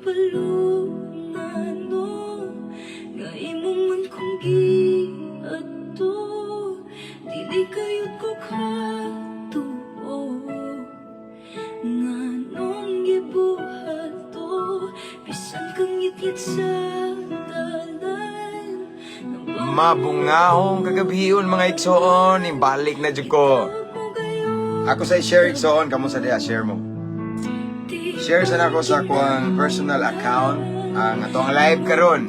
kabalo ngano nga imo man kong giadto dili kayod ko katuo nganong gibuhat to bisan kang ngit-ngit sa dalan Mabungahong kagabion mga igsoon, ibalik na jud ko. Ako sa share igsoon, kamo sa diha share mo. Share sa nako sa akong personal account ang atong live karon.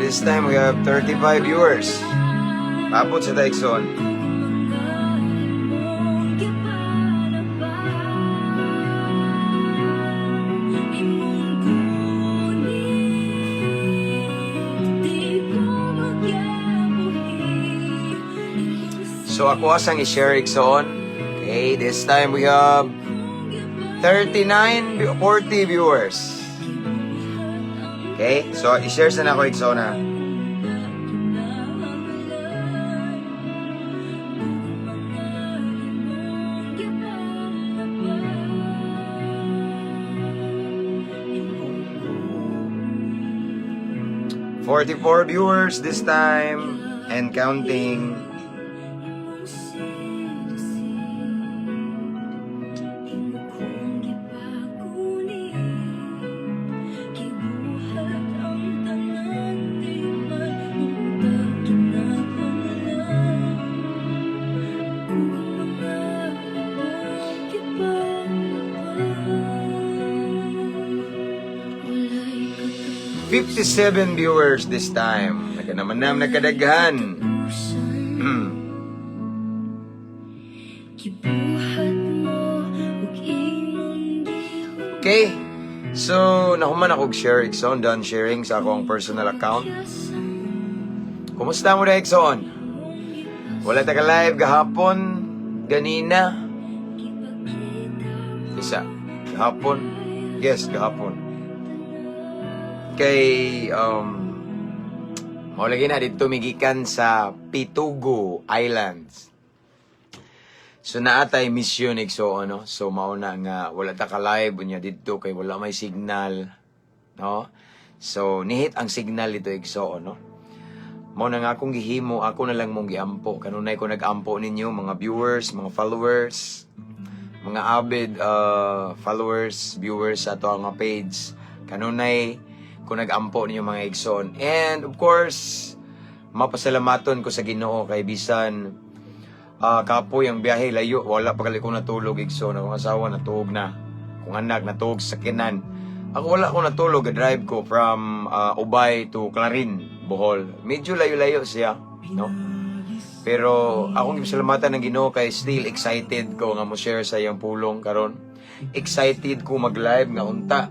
This time we have 35 viewers. Tapos sa Daigson. So ako asang i-share igsoon. Okay, this time we have 40 viewers. Okay, so i-share sa na ako igsoon ha. "44 viewers this time and counting." "57 viewers this time. Nagkanamanam nagkadaghan." Okay. So, nakuman ako share Ikson, done sharing sa akong personal account. Kumusta mo na Ikson? Wala ta ka live gahapon, ganina. Isa, gahapon. Yes, gahapon. Kay maulagi na dito migikan sa Pitugo Islands. So naatay mission igso ano. So mauna nga wala ta ka live unya dito kay wala may signal, no? So nihit ang signal dito igso no. Mao na nga akong gihimo, ako na lang mong giampo. Kanunay ko nag-ampo ninyo mga viewers, mga followers, mga avid followers, viewers sa ato nga page. Kanunay kung nag-ampo ninyo mga igsoon. And of course, mapasalamaton ko sa Ginoo kay bisan kapoy ang biyahe layo, wala pa gali ko natulog igsoon. Akong asawa natulog na, kung anak natulog sa kinan. Ako wala ko natulog, drive ko from Ubay to Clarin, Bohol. Medyo layo-layo siya, no? Pero akong gipasalamatan ng Ginoo kay still excited ko nga mo share sa iyang pulong karon. Excited ko mag-live nga unta.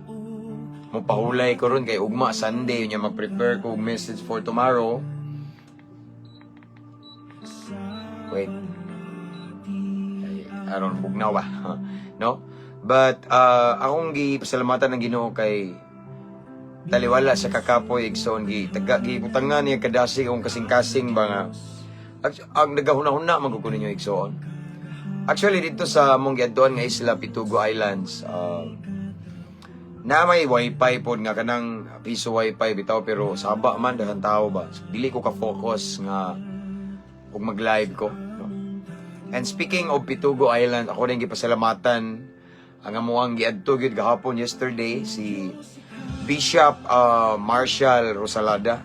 Mupahulay ko ron kay ugma Sunday nya mag-prepare ko message for tomorrow. Wait. Aron bugnaw ba? No? But akong gipasalamatan ng Ginoo kay taliwala sa kakapoy igsoon gibutangan niya kadasi kung kasing-kasing ba nga ang nagahuna-huna magkukunin niyo igsoon. Actually, dito sa mong giadtuan nga isla, Pitugo Islands, na may wifi po nga kanang piso wifi bitaw pero saba man daghang tao ba. So, dili ko ka-focus nga ug mag-live ko. No? And speaking of Pitugo Island, ako rin gipasalamatan ang amuang giadto gyud gahapon yesterday si Bishop Marshall Rosalada.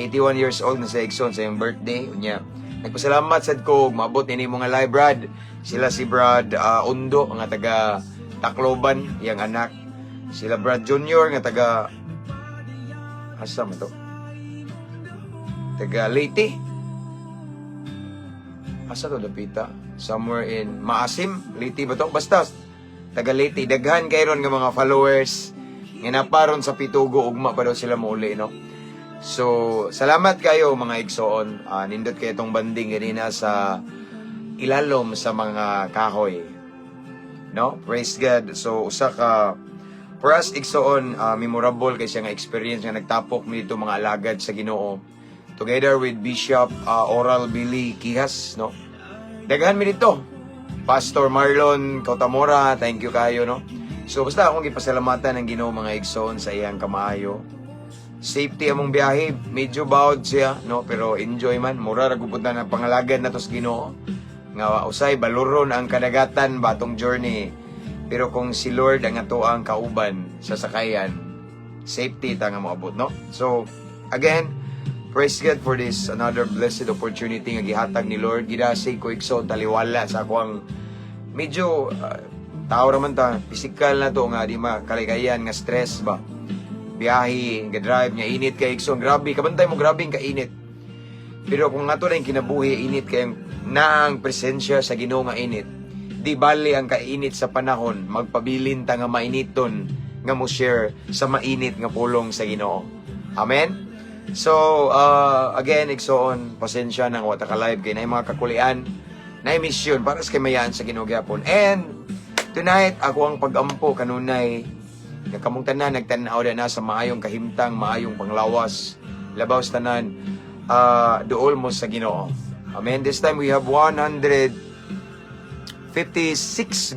81 years old na sa Exxon sa iyang birthday. Unya, nagpasalamat sad ko maabot ini mga live Brad. Sila si Brad Undo nga taga Tacloban, iyang anak. Sila Brad Junior nga taga asa man to? Taga Leyte. Asa to dapita? Somewhere in Maasim, Leyte ba to? Basta taga Leyte. Daghan kay ron nga mga followers nga naparon sa Pitugo ugma pa daw sila mauli, no? So, salamat kayo mga igsoon. Nindot kayo itong banding ganina sa ilalom sa mga kahoy. No? Praise God. So, usa ka for us igsoon, memorable kay siya nga experience nga nagtapok mi dito mga alagad sa Ginoo. Together with Bishop Oral Billy Kihas, no? Daghan mi dito. Pastor Marlon Kautamora, thank you kayo, no? So, basta akong gipasalamatan ng Ginoo mga igsoon sa iyang kamaayo. Safety among biyahe, medyo bawd siya, no? Pero enjoy man. Mura ragupunta na pangalagan na to sa Ginoo. Nga usay baluron ang kadagatan batong journey. Pero kung si Lord ang ato ang kauban sa sakayan, safety ta nga moabot, no? So, again, praise God for this another blessed opportunity nga gihatag ni Lord. Gidasig ko igsoon taliwala sa akong medyo tao raman ta, physical na to nga di makalikayan nga stress ba. Biyahe, ga-drive niya, init kay Ikson. Grabe, kabantay mo, grabe yung kainit. Pero kung nga to na yung kinabuhi, init kayong naang presensya sa Ginoo nga init. Di bali ang kainit sa panahon, magpabilin ta nga mainiton nga mo share sa mainit nga pulong sa Ginoo. Amen? So, again, Ikson, pasensya ng wata ka live kay na yung mga kakulian, na yung mission para sa kamayaan sa Ginoo gyapon. And, tonight, ako ang pag-ampo kanunay nga kamong tanan nagtan-aw na sa maayong kahimtang, maayong panglawas, labaw sa tanan, duol mo sa Ginoo. Amen. This time we have 156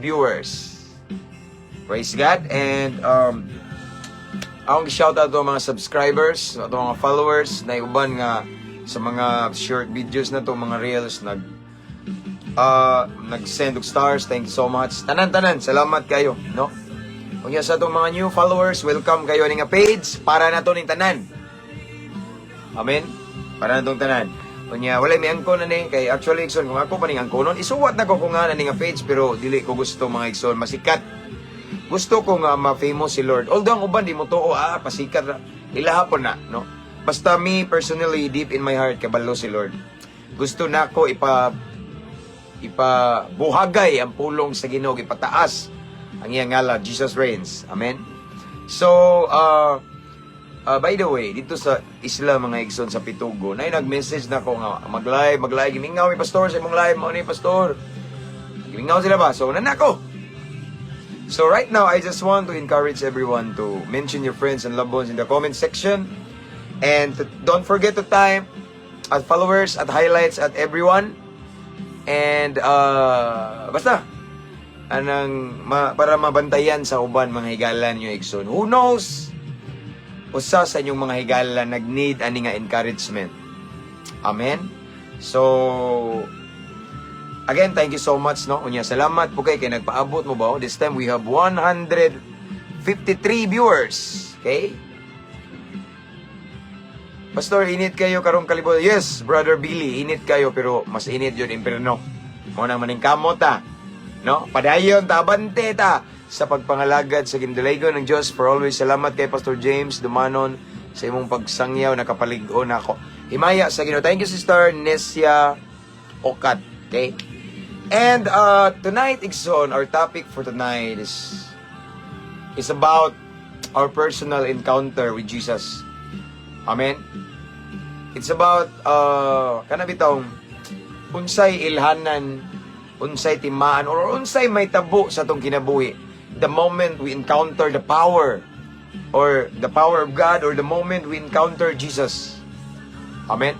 viewers. Praise God. And akong shout out to mga subscribers, to mga followers, na uban nga sa mga short videos na to, mga reels, nag-send og stars. Thank you so much. Tanan-tanan, salamat kayo, no? Kunya sa itong mga new followers, welcome kayo nga page para na ito ning tanan. Amen? Para na itong tanan. Kunya, wala may angkon na ni. Kay actually, Ikson, kung ako pa ning angkonon, isuwat na ko kung nga na nga page, pero dili ko gusto mga Ikson, masikat. Gusto ko nga ma-famous si Lord. Although ang uban, di mo to, pasikat. Ilahapon na, no? Basta me, personally, deep in my heart, kabalo si Lord. Gusto na ko ipabuhagay ang pulong sa Ginoo, ipataas ang iyang ngala, Jesus reigns. Amen? So, by the way, dito sa isla mga Igsoon sa Pitugo, na nag-message na ko nga, mag-live, gimingaw may pastor sa imong live, mo ni pastor. Gimingaw sila ba? So, nanako. So, right now, I just want to encourage everyone to mention your friends and loved ones in the comment section. And don't forget to type at followers, at highlights, at everyone. And, basta, para mabantayan sa uban mga higalan nyo, Ikson. Who knows? Usa sa inyong mga higalan nag-need ani nga encouragement. Amen? So, again, thank you so much, no? Unya, salamat po kay nagpaabot mo ba? This time, we have 153 viewers. Okay? Pastor, init kayo karong kalibutan. Yes, Brother Billy, init kayo, pero mas init yun, imperno. Muna maning kamot, no? Padayon ta, abante ta sa pagpangalagad sa gindalaygon ng Diyos. For always, salamat kay Pastor James Dumanon sa imong pagsangyaw, nakapaligo na ako. Himaya sa Ginoo. Thank you, Sister Nesia Okat. Okay? And tonight, Ikson, our topic for tonight is about our personal encounter with Jesus. Amen? It's about, kanabitong, unsay ilhanan, unsay timaan, or unsay may tabo sa itong kinabuhi. The moment we encounter the power, or the power of God, or the moment we encounter Jesus. Amen?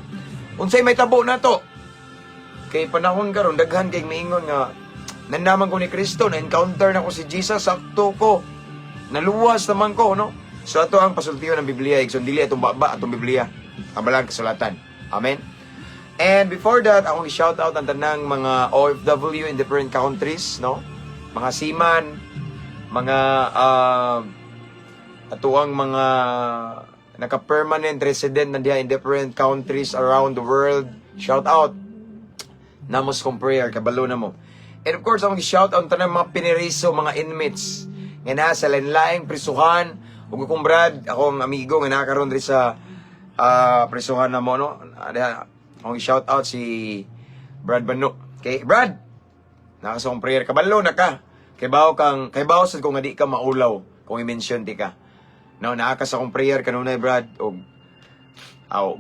Unsay may tabo na to. Kay panahon karon daghan kay miingon nga nanaman ko ni Kristo, na-encounter na ko si Jesus, sakto ko. Naluwas naman ko, no? So ato ang pasultiyon ng Biblia, igsoon dili atong baba atong Biblia. Amalang kasulatan. Amen. And before that, akong i-shout out ang tanang mga OFW in different countries, no? Mga seaman, mga atuang mga naka-permanent resident na diya in different countries around the world. Shout out. Namos kong prayer, kabalo na mo. And of course, akong i-shout out ang tanang mga piniriso, mga inmates nga na sa lain-laing prisuhan. Ug akong Brad, akong amigo nga nakaroon rin sa prisuhan na mo, no? Akong i-shout out si Brad Bano. Okay, Brad, nakasong prayer, kabalo na ka. Kay bawo sad kung nga di ka maulaw kung i-mention ti ka. No, naakas akong prayer kanunay Brad og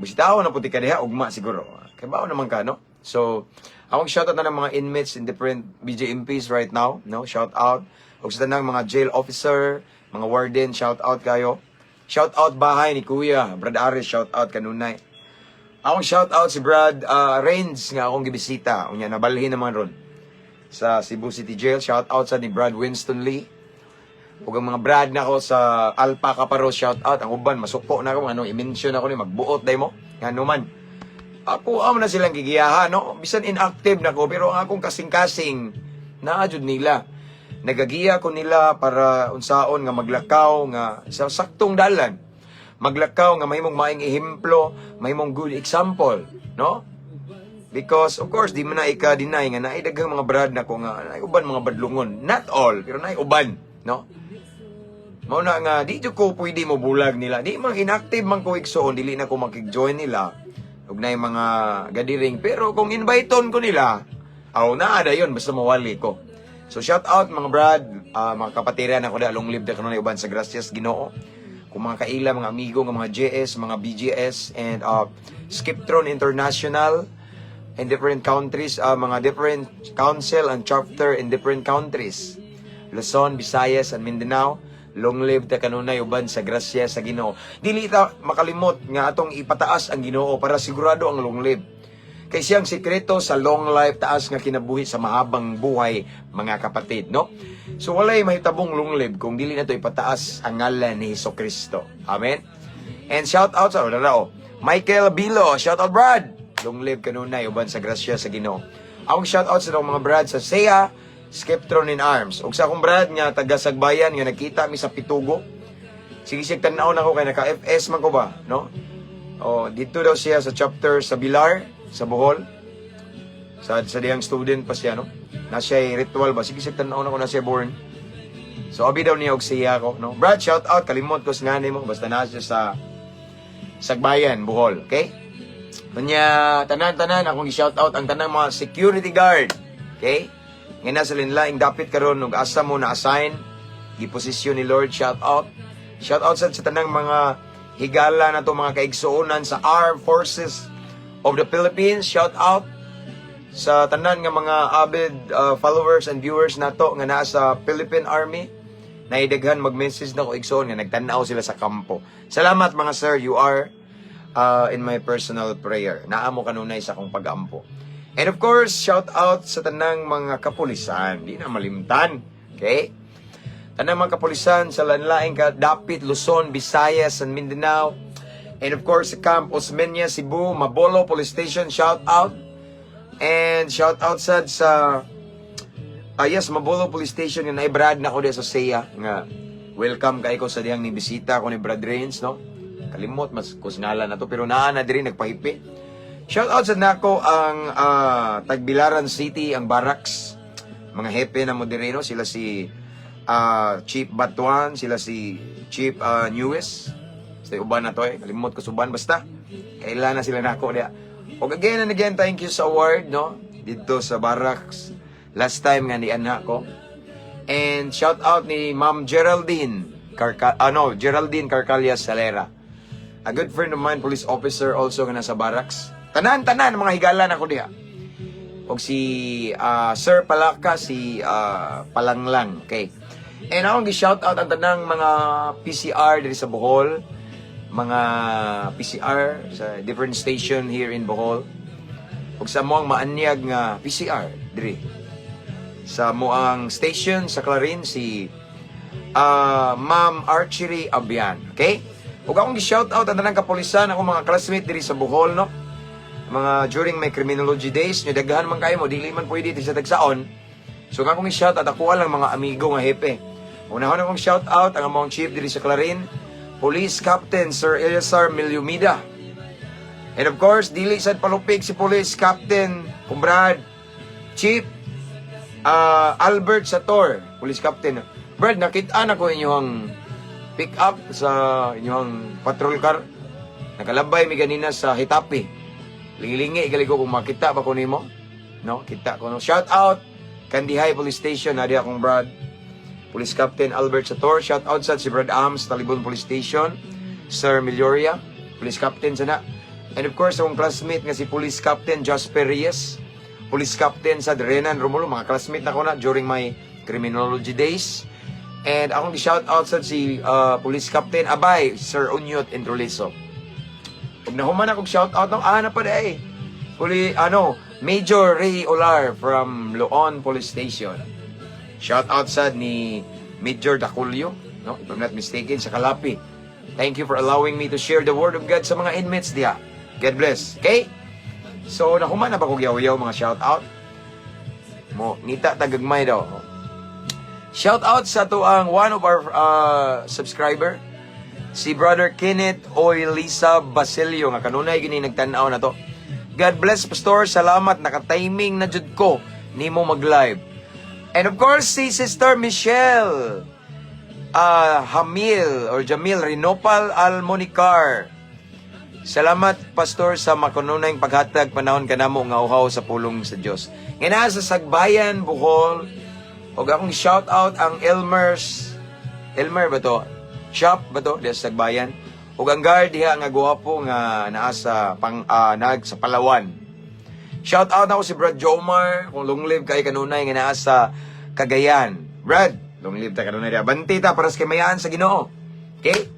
bisitaw na puti ka diha ugma siguro. Kay bawo naman ka, no? So, akong shout out na ng mga inmates in different BJMPs right now, no? Shout out og sa tanang mga jail officer, mga warden, shout out kayo. Shout out bahay ni Kuya, Brad Ares, shout out kanunay. Akong shout out si Brad Rains nga akong gibisita. Unya nabalhin naman ron sa Cebu City Jail. Shout out sa ni Brad Winston Lee. Ug ang mga Brad na ako sa Alpaca Paro, shout out. Ang uban masuko na ako anong i-mention ako ni magbuot day mo. Ngano man. Ako amo na silang gigiyahan, no? Bisan inactive na ko pero ang akong kasing-kasing naadjud nila. Nagagiya ko nila para unsaon nga maglakaw nga sa saktong dalan. Maglakaw nga mahimong maing ehemplo, mahimong good example, no? Because of course di man na ika-deny nga naay daghang mga Brad na ko nga naay uban mga badlungon, not all, pero naay uban, no? Mao na nga di jud ko pwede mo bulag nila. Di man inactive man ko igsoon, dili na ko makig-join nila. Ug naay mga gadiring, pero kung inviteon ko nila, naa dayon basta mawali ko. So shout out mga Brad, mga kapatiran ako da long live da kanunay uban sa gracias Ginoo. Kung mga kaila, mga amigo, mga JS, mga BGS, and Skiptron International in different countries, mga different council and chapter in different countries. Luzon, Visayas, and Mindanao. Long live ta kanunay uban sa grasya sa Ginoo. Dili ta makalimot nga atong ipataas ang Ginoo para sigurado ang long live. Kay siyang sikreto sa long life, taas nga kinabuhi sa mahabang buhay, mga kapatid, no? So walay mahitabong long live kung dili nato ipataas ang ngalan ni Hesukristo. Amen. And shout out sa Michael Bilo, shout out Brad. Long live kanunay uban sa grasya sa Ginoo. Akong shout out sa mga Brad sa SEA, Skeptron in Arms. Ug sa akong Brad nga taga Sagbayan nga nakita mi sa Pitugo. Sige sig tan-aw na ko kay naka-FS man ko ba, no? Dito daw siya sa chapter sa Bilar, sa Bohol. Sa diyang student pa siya, no? Na siya ritual ba? Sige sig tan-aw na ko na siya born. So abi daw niya og siya ko, no? Brad, shout out, kalimot ko sa ngani mo basta na siya sa Sagbayan, Bohol, okay? Kanya tanan-tanan akong i-shout out ang tanang mga security guard, okay? Nga nasa linlaing dapit karon ug asa mo na assign giposisyon ni Lord, shout out. Shout out sa tanang mga higala na to, mga kaigsuonan sa Armed Forces of the Philippines. Shout out sa tanan nga mga avid followers and viewers nato nga naa sa Philippine Army. Naidaghan mag-message na ko igsoon nga nagtan-aw sila sa kampo. Salamat mga sir, you are in my personal prayer. Naamo kanunay sa akong pag-ampo. And of course, shout out sa tanang mga kapulisan. Di na malimtan. Okay? Tanang mga kapulisan sa lanlaing Dapit, Luzon, Visayas, and Mindanao. And of course, sa Camp Osmeña, Cebu, Mabolo Police Station, shout out. And shout out sa yes, Mabolo Police Station, yung naibrad na ko din sa SEA. Nga, welcome kay ko sa diyang ni bisita ko ni Brad Rains, no? Kalimot, mas kusngalan na to. Pero naa na din nagpahipi. Shout out sa nako ang Tagbilaran City, ang barracks. Mga hepe na moderno, sila si Chief Batuan, sila si Chief Newes. Sa uban na to kalimot ko suban basta. Kailan na sila nako dia. Og again and again, thank you sa award, no? Dito sa barracks. Last time nga ni anak ko. And shout out ni Ma'am Geraldine Geraldine Carcalias Salera. A good friend of mine, police officer also nga nasa barracks. Tanan mga higalan ako diha. Og si Sir Palaka, si Palanglang, okay. And akong gi-shout out ang tanang mga PCR diri sa Bohol, mga PCR sa different station here in Bohol. ug sa moang maanyag nga PCR diri sa moang station sa Clarin si Ma'am Archery Abian. Okay? Ug akong gi-shout out ang tanang kapulisan, ako mga classmate diri sa Bohol, no? Mga during my criminology days, nyo daghan man kayo mo, dili man pwede sa tagsaon. So nga akong i-shout out, ako lang mga amigo nga hepe. Unahon akong shout out ang among chief diri sa Clarin, Police Captain Sir Eliazar Milyumida. And of course, dili sad palupig si Police Captain Kumbrad Chief Albert Sator, Police Captain. Brad, nakita na ko inyong pick up sa inyong patrol car. Nakalabay mi ganina sa Hitapi. Lingi-lingi gali ko kung makita ba ko nimo. No, kita ko no. Shout out Kandihay Police Station, nadi akong Brad. Police Captain Albert Sator, shout out sa si Brad Ams Talibon Police Station, Sir Milioria, Police Captain sana. And of course, akong classmate nga si Police Captain Jasper Reyes, Police Captain sa Renan Romulo, mga classmate na ko na during my criminology days. And akong shout out sa si Police Captain Abay, Sir Unyot Entroleso. Pag nahuman akong shout out ng na pa day. Major Ray Olar from Loon Police Station. Shout out sa ni Major Daculio, no? If I'm not mistaken, sa Kalapi. Thank you for allowing me to share the word of God sa mga inmates diha. God bless. Okay? So, nahuman na ba kong yaw-yaw mga shout out? Mo, ngita tagagmay daw. Shout out sa to ang one of our subscriber, si Brother Kenneth Oilisa Basilio, nga kanunay gini nagtanaw na to. God bless, Pastor. Salamat. Naka-timing na jud ko nimo mag-live. And of course, si Sister Michelle Jamil Rinopal Almonicar. Salamat, Pastor, sa makununay paghatag panahon kanamo nga uhaw sa pulong sa Dios. Nga sa Sagbayan, Bohol, og akong shout out ang Elmer ba to? Shop ba to? Diya sa Sagbayan. Ug ang guard diha nga guwapo nga naa sa sa Palawan. Shout out ako si Brad Jomar, kung long live kay kanunay nga naa sa Cagayan. Brad, long live ta kanunay diha. Banti ta para sa kamayaan sa Ginoo. Okay?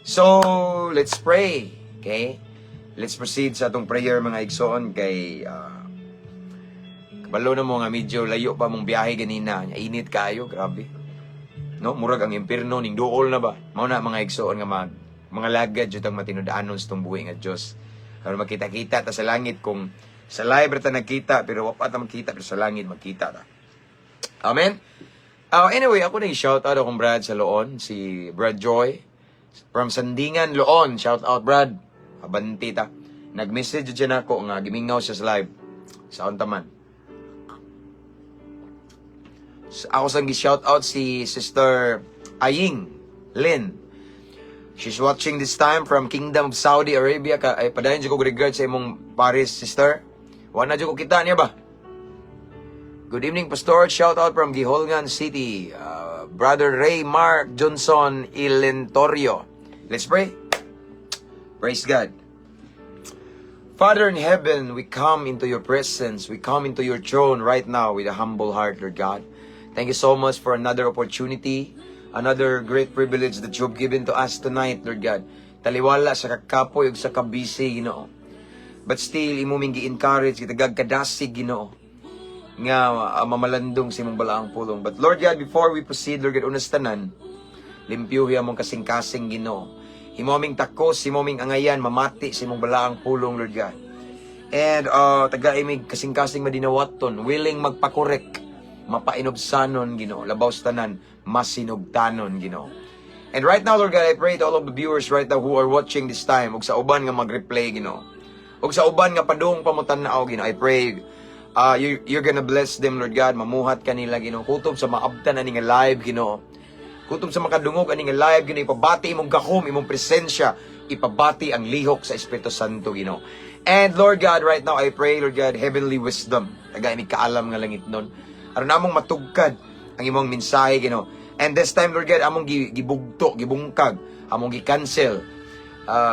So, let's pray. Okay? Let's proceed sa atong prayer mga igsoon kay kabalo na mo nga medyo layo pa mong biyahe ganina. Init kayo, grabe. No, murag ang impierno ning duol na ba? Mao na mga igsoon nga mga lagad jud ang matinud-anon sa tong buhi nga Dios. Aron makita-kita ta sa langit kung sa live ta nagkita pero wa pa ta makita pero sa langit magkita ta. Amen. Anyway, ako na i-shout out akong Brad sa Loon, si Brad Joy from Sandingan, Loon. Shout out Brad. Abanti ta. Nag-message jud ako nga gimingaw siya sa live. Sa untaman. Ako sang gi-shout out si Sister Aying Lynn. She's watching this time from Kingdom of Saudi Arabia. Ay padayon jud ko regard sa imong Paris sister. Wa na jud ko kita niya ba? Good evening, Pastor. Shout out from Giholgan City. Brother Ray Mark Johnson Ilentorio. Let's pray. Praise God. Father in heaven, we come into your presence. We come into your throne right now with a humble heart, Lord God. Thank you so much for another opportunity, another great privilege that you've given to us tonight, Lord God. Taliwala sa kakapoy ug sa kabisi, Ginoo. But still, imuming gi-encourage, kitagag kadasig, Ginoo, nga mamalandong sa imong balaang pulong. But Lord God, before we proceed, Lord God, unas tanan, limpyuhi among kasing-kasing, Ginoo. Himoming takos, himoming angayan, mamati sa imong balaang pulong, Lord God. And taga-imig kasing-kasing madinawaton, willing magpakorek, mapainobsanon, Ginoo, labaw sa tanan, masinugtanon, Ginoo. And right now, Lord God, I pray to all of the viewers right now who are watching this time, ug sa uban nga mag-replay, Ginoo. Ug sa uban nga padung pamutan-naaw, Ginoo. I pray you're gonna bless them, Lord God. Mamuhat kanila, Ginoo. Kutob sa maabtan ani nga live, Ginoo. Kutob sa makadungog ani nga live, Ginoo. Ipabati imong gahom, imong presensya. Ipabati ang lihok sa Espiritu Santo, Ginoo. And Lord God, right now I pray, Lord God, heavenly wisdom. Taga-imig kaalam nga langit nun. Aron namong matugkad ang imong mensahe, Ginoo. And this time, Lord God, among gibugto, gibungkag, among gi-cancel.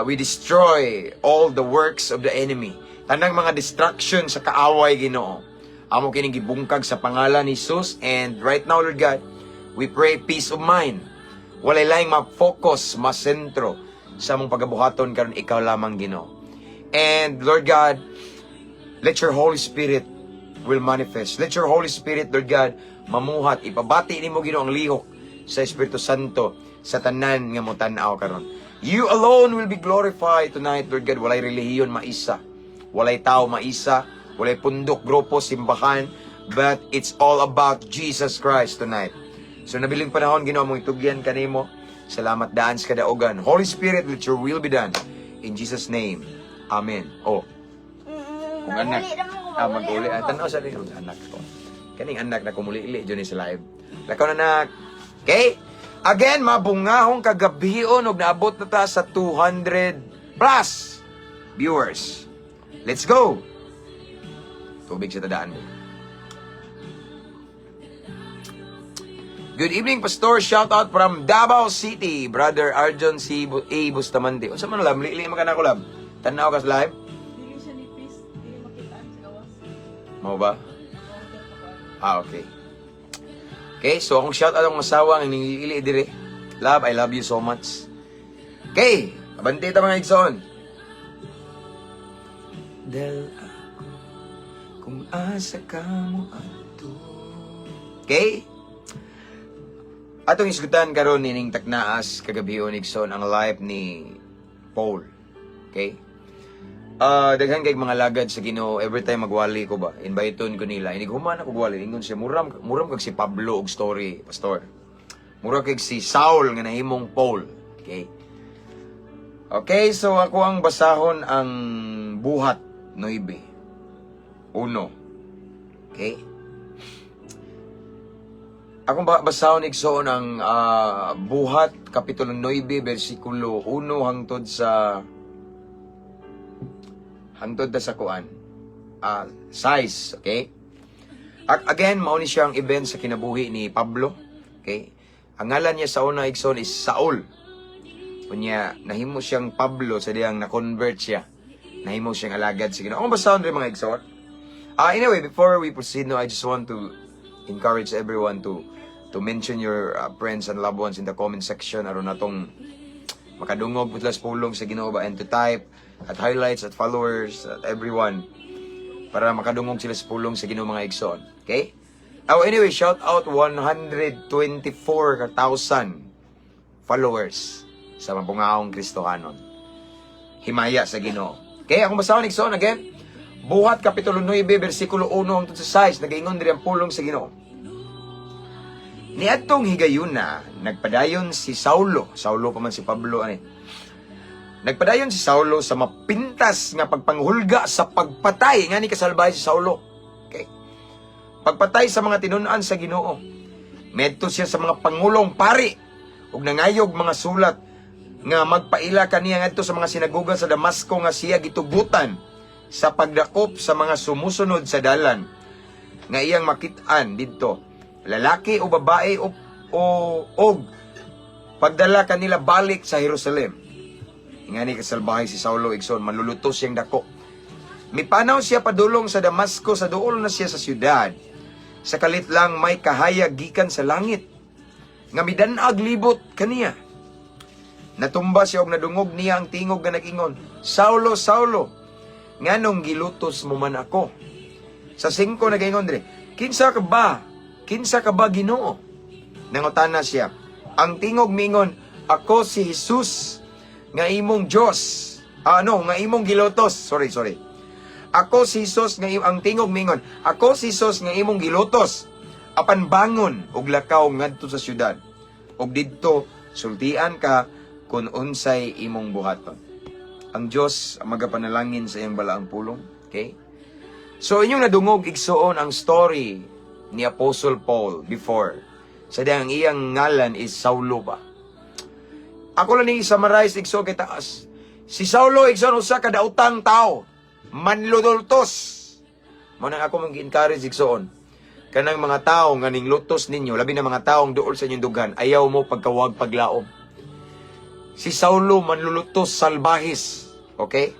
We destroy all the works of the enemy. Tanang mga distraction sa kaaway, Ginoo. Among kining gibungkag sa pangalan ni Jesus. And right now, Lord God, we pray peace of mind. Walay laing ma-focus, ma-sentro sa among pagabuhaton karon ikaw lamang, Ginoo. And Lord God, let your Holy Spirit will manifest. Let your Holy Spirit, Lord God, mamuhat. Ipabati ni mo Ginoo ang lihok sa Espiritu Santo sa tanan nga mo tan-aw karon. You alone will be glorified tonight, Lord God. Walay relihiyon maisa. Walay tao maisa. Walay pundok, grupo, simbahan. But it's all about Jesus Christ tonight. So nabiling panahon, Ginoo mong itugyan kanimo. Salamat daan sa kadaogan. Holy Spirit, let your will be done. In Jesus' name. Amen. Oh. Kung anak, mag-uli. Tanaw sa rin anak ko. Kaning anak na kumuli-ili dyan sa live. Lakaw na anak. Okay? Again, mabungahong kagabion og naabot na ta sa 200 plus viewers. Let's go! Tubig sa tadaan mo. Good evening, Pastor. Shout out from Davao City. Brother Arjon C. A. Bustamante. O sa man lam? Lili mo ka na ko lam. Tanaw ka sa live? Hindi siya nipis, hindi makitaan sa gawas. Mau ba? Okay. Okay, so akong shout out ang masawa ang nilili dire. Love, I love you so much. Okay, abante ta mga igsoon. Dahil ako, kung asa ka mo ato. Okay? Atong isgutan karon nining taknaas kagabi igsoon ang life ni Paul. Okay? Daghan kay mga lagad sa Ginoo, every time magwali ko ba, inviteon ko nila. Inig human ako gwali, ingon siya muram kag si Pablo og story, pastor. Mura kag si Saul nga nahimong Paul. Okay? Okay, so ako ang basahon ang buhat 9. 1. Okay? Akong basahon igsoon ang buhat kapitulo 9 bersikulo 1 hangtod sa kuan. Size, okay? Again, mao ni siyang event sa kinabuhi ni Pablo, okay? Ang ngalan niya sa una igsoon is Saul. Kunya nahimo siyang Pablo sa diyang na-convert siya. Nahimo siyang alagad sa Ginoo. Ang basahon rin mga igsoon. Anyway, before we proceed, I just want to encourage everyone to mention your friends and loved ones in the comment section aron natong makadungog putlas pulong sa Ginoo ba, and to type at highlights at followers at everyone para makadungog sila sa pulong sa Ginoo mga igsoon. Okay? Anyway, shout out 124,000 followers sa mabungaong Kristohanon. Himaya sa Ginoo. Okay, akong basahon igsoon again. Buhat kapitulo 9 bersikulo 1 hangtod sa 6 nagaingon diri ang pulong sa Ginoo. Niadtong higayuna, nagpadayon si Saulo pa man si Pablo Nagpadayon si Saulo sa mapintas nga pagpanghulga sa pagpatay nga ni kasalbahe si Saulo. Okay? Pagpatay sa mga tinun-an sa Ginoo. Medto siya sa mga pangulong pari ug nangayog mga sulat nga magpaila kaniya ngadto sa mga sinagoga sa Damasco nga siya gitugutan sa pagdakop sa mga sumusunod sa dalan nga iyang makit-an didto, lalaki o babae o pagdala kanila balik sa Jerusalem. Ingani kasalbahay si Saulo igsoon, manlulutos siyang dako. Mipanaw siya padulong sa Damasco, sa duol na siya sa syudad. Sa kalit lang may kahayag gikan sa langit nga midanag libot kaniya. Natumba siya og nadungog niya ang tingog nga nag-ingon, Saulo, Saulo, nganong gilutos mo man ako? Sa 5 nag-ingon dire, kinsa ka ba Ginoo? Nangutana siya. Ang tingog mingon, ako si Jesus nga imong Dios. Nga imong gilutos. Sorry. Ako si Jesus nga ang tingog mingon, ako si Jesus nga imong gilutos. Apan bangon ug lakaw ngadto sa syudad. Ug didto sultian ka kun unsay imong buhaton. Ang Dios ang magapanalangin sa iyang balaang pulong. Okay? So inyong nadungog igsoon ang story ni Apostle Paul before. Sa diyang iyang ngalan is Saulo ba. Ako lang ni summarize igsoon kay taas. Si Saulo igsoon usa ka daotang tao, manludultos. Mo nang ako mag-encourage igsoon. Kanang mga tao nga ning lutos ninyo, labi na mga taong duol sa inyong dugan, ayaw mo pagkawag paglaom. Si Saulo manlulutos salbahis. Okay?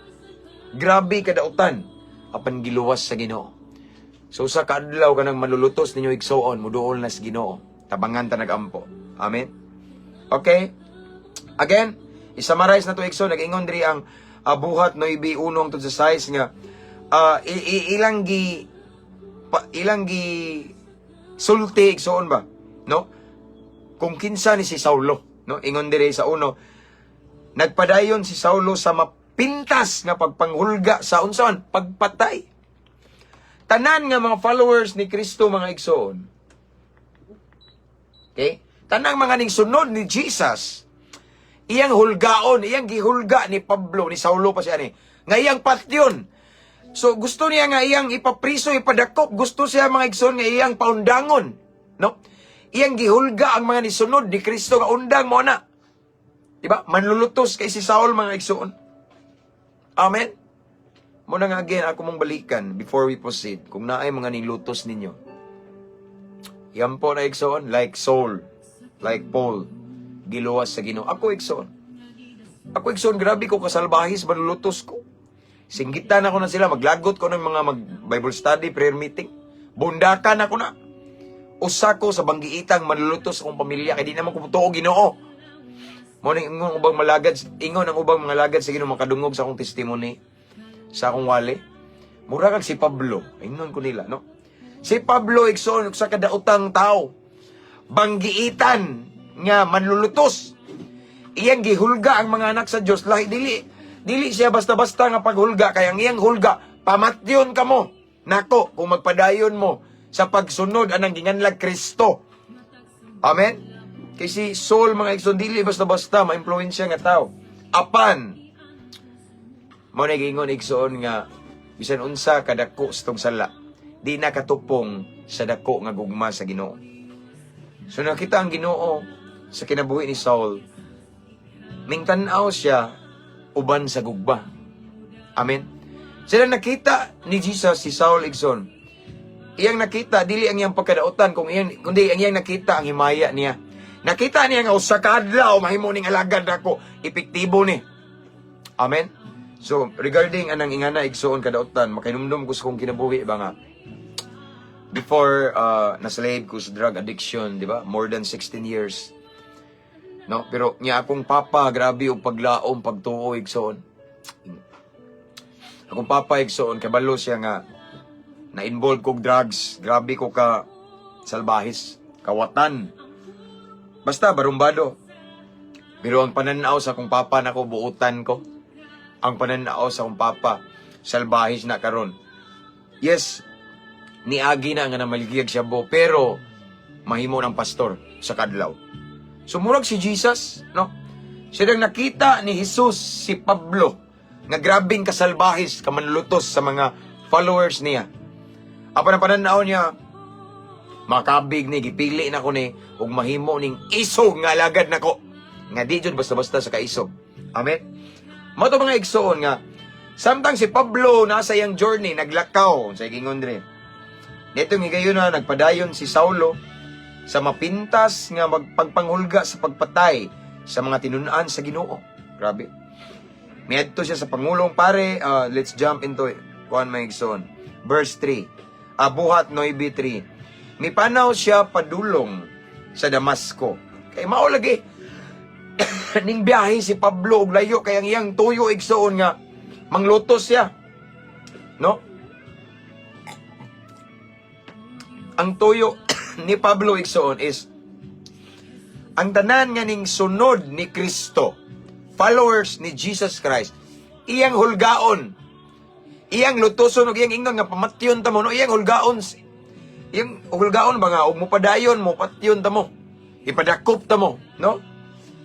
Grabe kadautan. Apan giluwas sa Ginoo. So sa kaadlaw kanang manlulutos ninyo igsoon, muduol na sa Ginoo. Tabangan ta nagampo. Amen. Okay? Again, i-summarize na to igsoon, nag-ingon diri ang buhat 9:1 hangtod sa 6 nga ilang gi sulti igsoon ba, no? Kung kinsa ni si Saulo, no? Ingon dire sa uno, nagpadayon si Saulo sa mapintas nga pagpanghulga sa unsaon pagpatay. Tanan nga mga followers ni Kristo, mga igsoon. Okay? Tanang mga ning sunod ni Jesus, iyang hulgaon, iyang gihulga ni Pablo, ni Saulo pa siya ni, nga iyang patyon. So gusto niya nga iyang ipapriso, ipadakop, gusto siya mga igsoon nga iyang paundangon, no? Iyang gihulga ang mga nisunod ni Kristo nga undang mo na. Diba? Manlulutos kay si Saul, mga igsoon. Amen. Muna nga again, ako mong balikan before we proceed. Kung naay mga nilutos ninyo. Yan po na igsoon, like Saul, like Paul, giluwas sa Ginoo. Ako igsoon. Ako igsoon, grabe ko kasalbahis, manlulutos ko. Singgitan ako na sila, maglagot ko ng mga Bible study, prayer meeting. Bundakan ako na. Usa ko sa banggiitang manlulutos akong pamilya, kaya di naman ko tuo Ginoo. Mo ning ingon ubang malagad, ingon ang ubang mga lagad sa Ginoo makadungog sa akong testimony, sa akong wali. Mura kag si Pablo, ingon ko nila, no? Si Pablo igsoon sa kadaotang tao, banggiitan nga manlulutos. Iyang gihulga ang mga anak sa Dios, lahi dili siya basta-basta nga paghulga, kaya ang iyang hulga pamatyon kamo. Nako, kung magpadayon mo sa pagsunod anang ginganlag Kristo. Amen. Kasi Saul, mga igsoon, dili basta-basta ma-impluwensya nga tao. Apan mo na gingon igsoon nga bisan unsa kadako sa tong sala, di nakatupong sa dako nga gugma sa Ginoo. So nakita ang Ginoo sa kinabuhi ni Saul, mingtan-aw siya uban sa gugba. Amen. Sila nakita ni Jesus si Saul igsoon. Iyang nakita dili ang iyang pagkadaotan kundi ang iyang nakita ang himaya niya. Nakita niya nga usa ka adlaw mahimo ning alagad nako, epektibo ni. Amen. So regarding anang ingana igsoon kadaotan, makinumdum ko sa kong kinabuhi ba nga before naslave ko sa drug addiction, di ba? More than 16 years. No, pero niya akong papa grabe og paglaom pagtuo igsoon. Akong papa igsoon kabalo siya nga na-involve kog drugs, grabe ko ka salbahis, kawatan. Basta barumbado. Pero ang pananaw sa akong papa nako buutan ko. Ang pananaw sa akong papa salbahis na karon. Yes, niagi na nga namaligiyag siya bo, pero mahimo ng pastor sa kadlaw. Sumurag si Jesus, no? Siya nang nakita ni Jesus si Pablo nga grabing kasalbahis, kamanlutos sa mga followers niya. Apa na pananaw niya, makabig ni, gipili na ko ni, ug mahimo ning isog nga alagad nako. Nga di jud basta-basta sa kaisog. Amen? Mato mga igsoon nga, samtang si Pablo nasa iyang journey, naglakaw, sa igingon rin. Netong higayon na, nagpadayon si Saulo sa mapintas nga magpagpanghulga sa pagpatay sa mga tinunaan sa Ginoo. Grabe. Miadto siya sa Pangulong Pare. Let's jump into it. Kuan mga igsoon. Verse 3. Buhat 9:3. Mipanaw siya padulong sa Damasco. Kay mao lagi ning biyahe si Pablo og layo kay ang iyang tuyo igsoon nga manglutos siya. No? Ang tuyo ni Pablo igsoon is ang tanan nga ning sunod ni Kristo, followers ni Jesus Christ, iyang hulgaon, iyang lutoson og iyang ingnon nga pamatyon ta mo, no? Iyang hulgaon ba nga og mopadayon mo, patyon ta mo, ipadakop ta mo, no?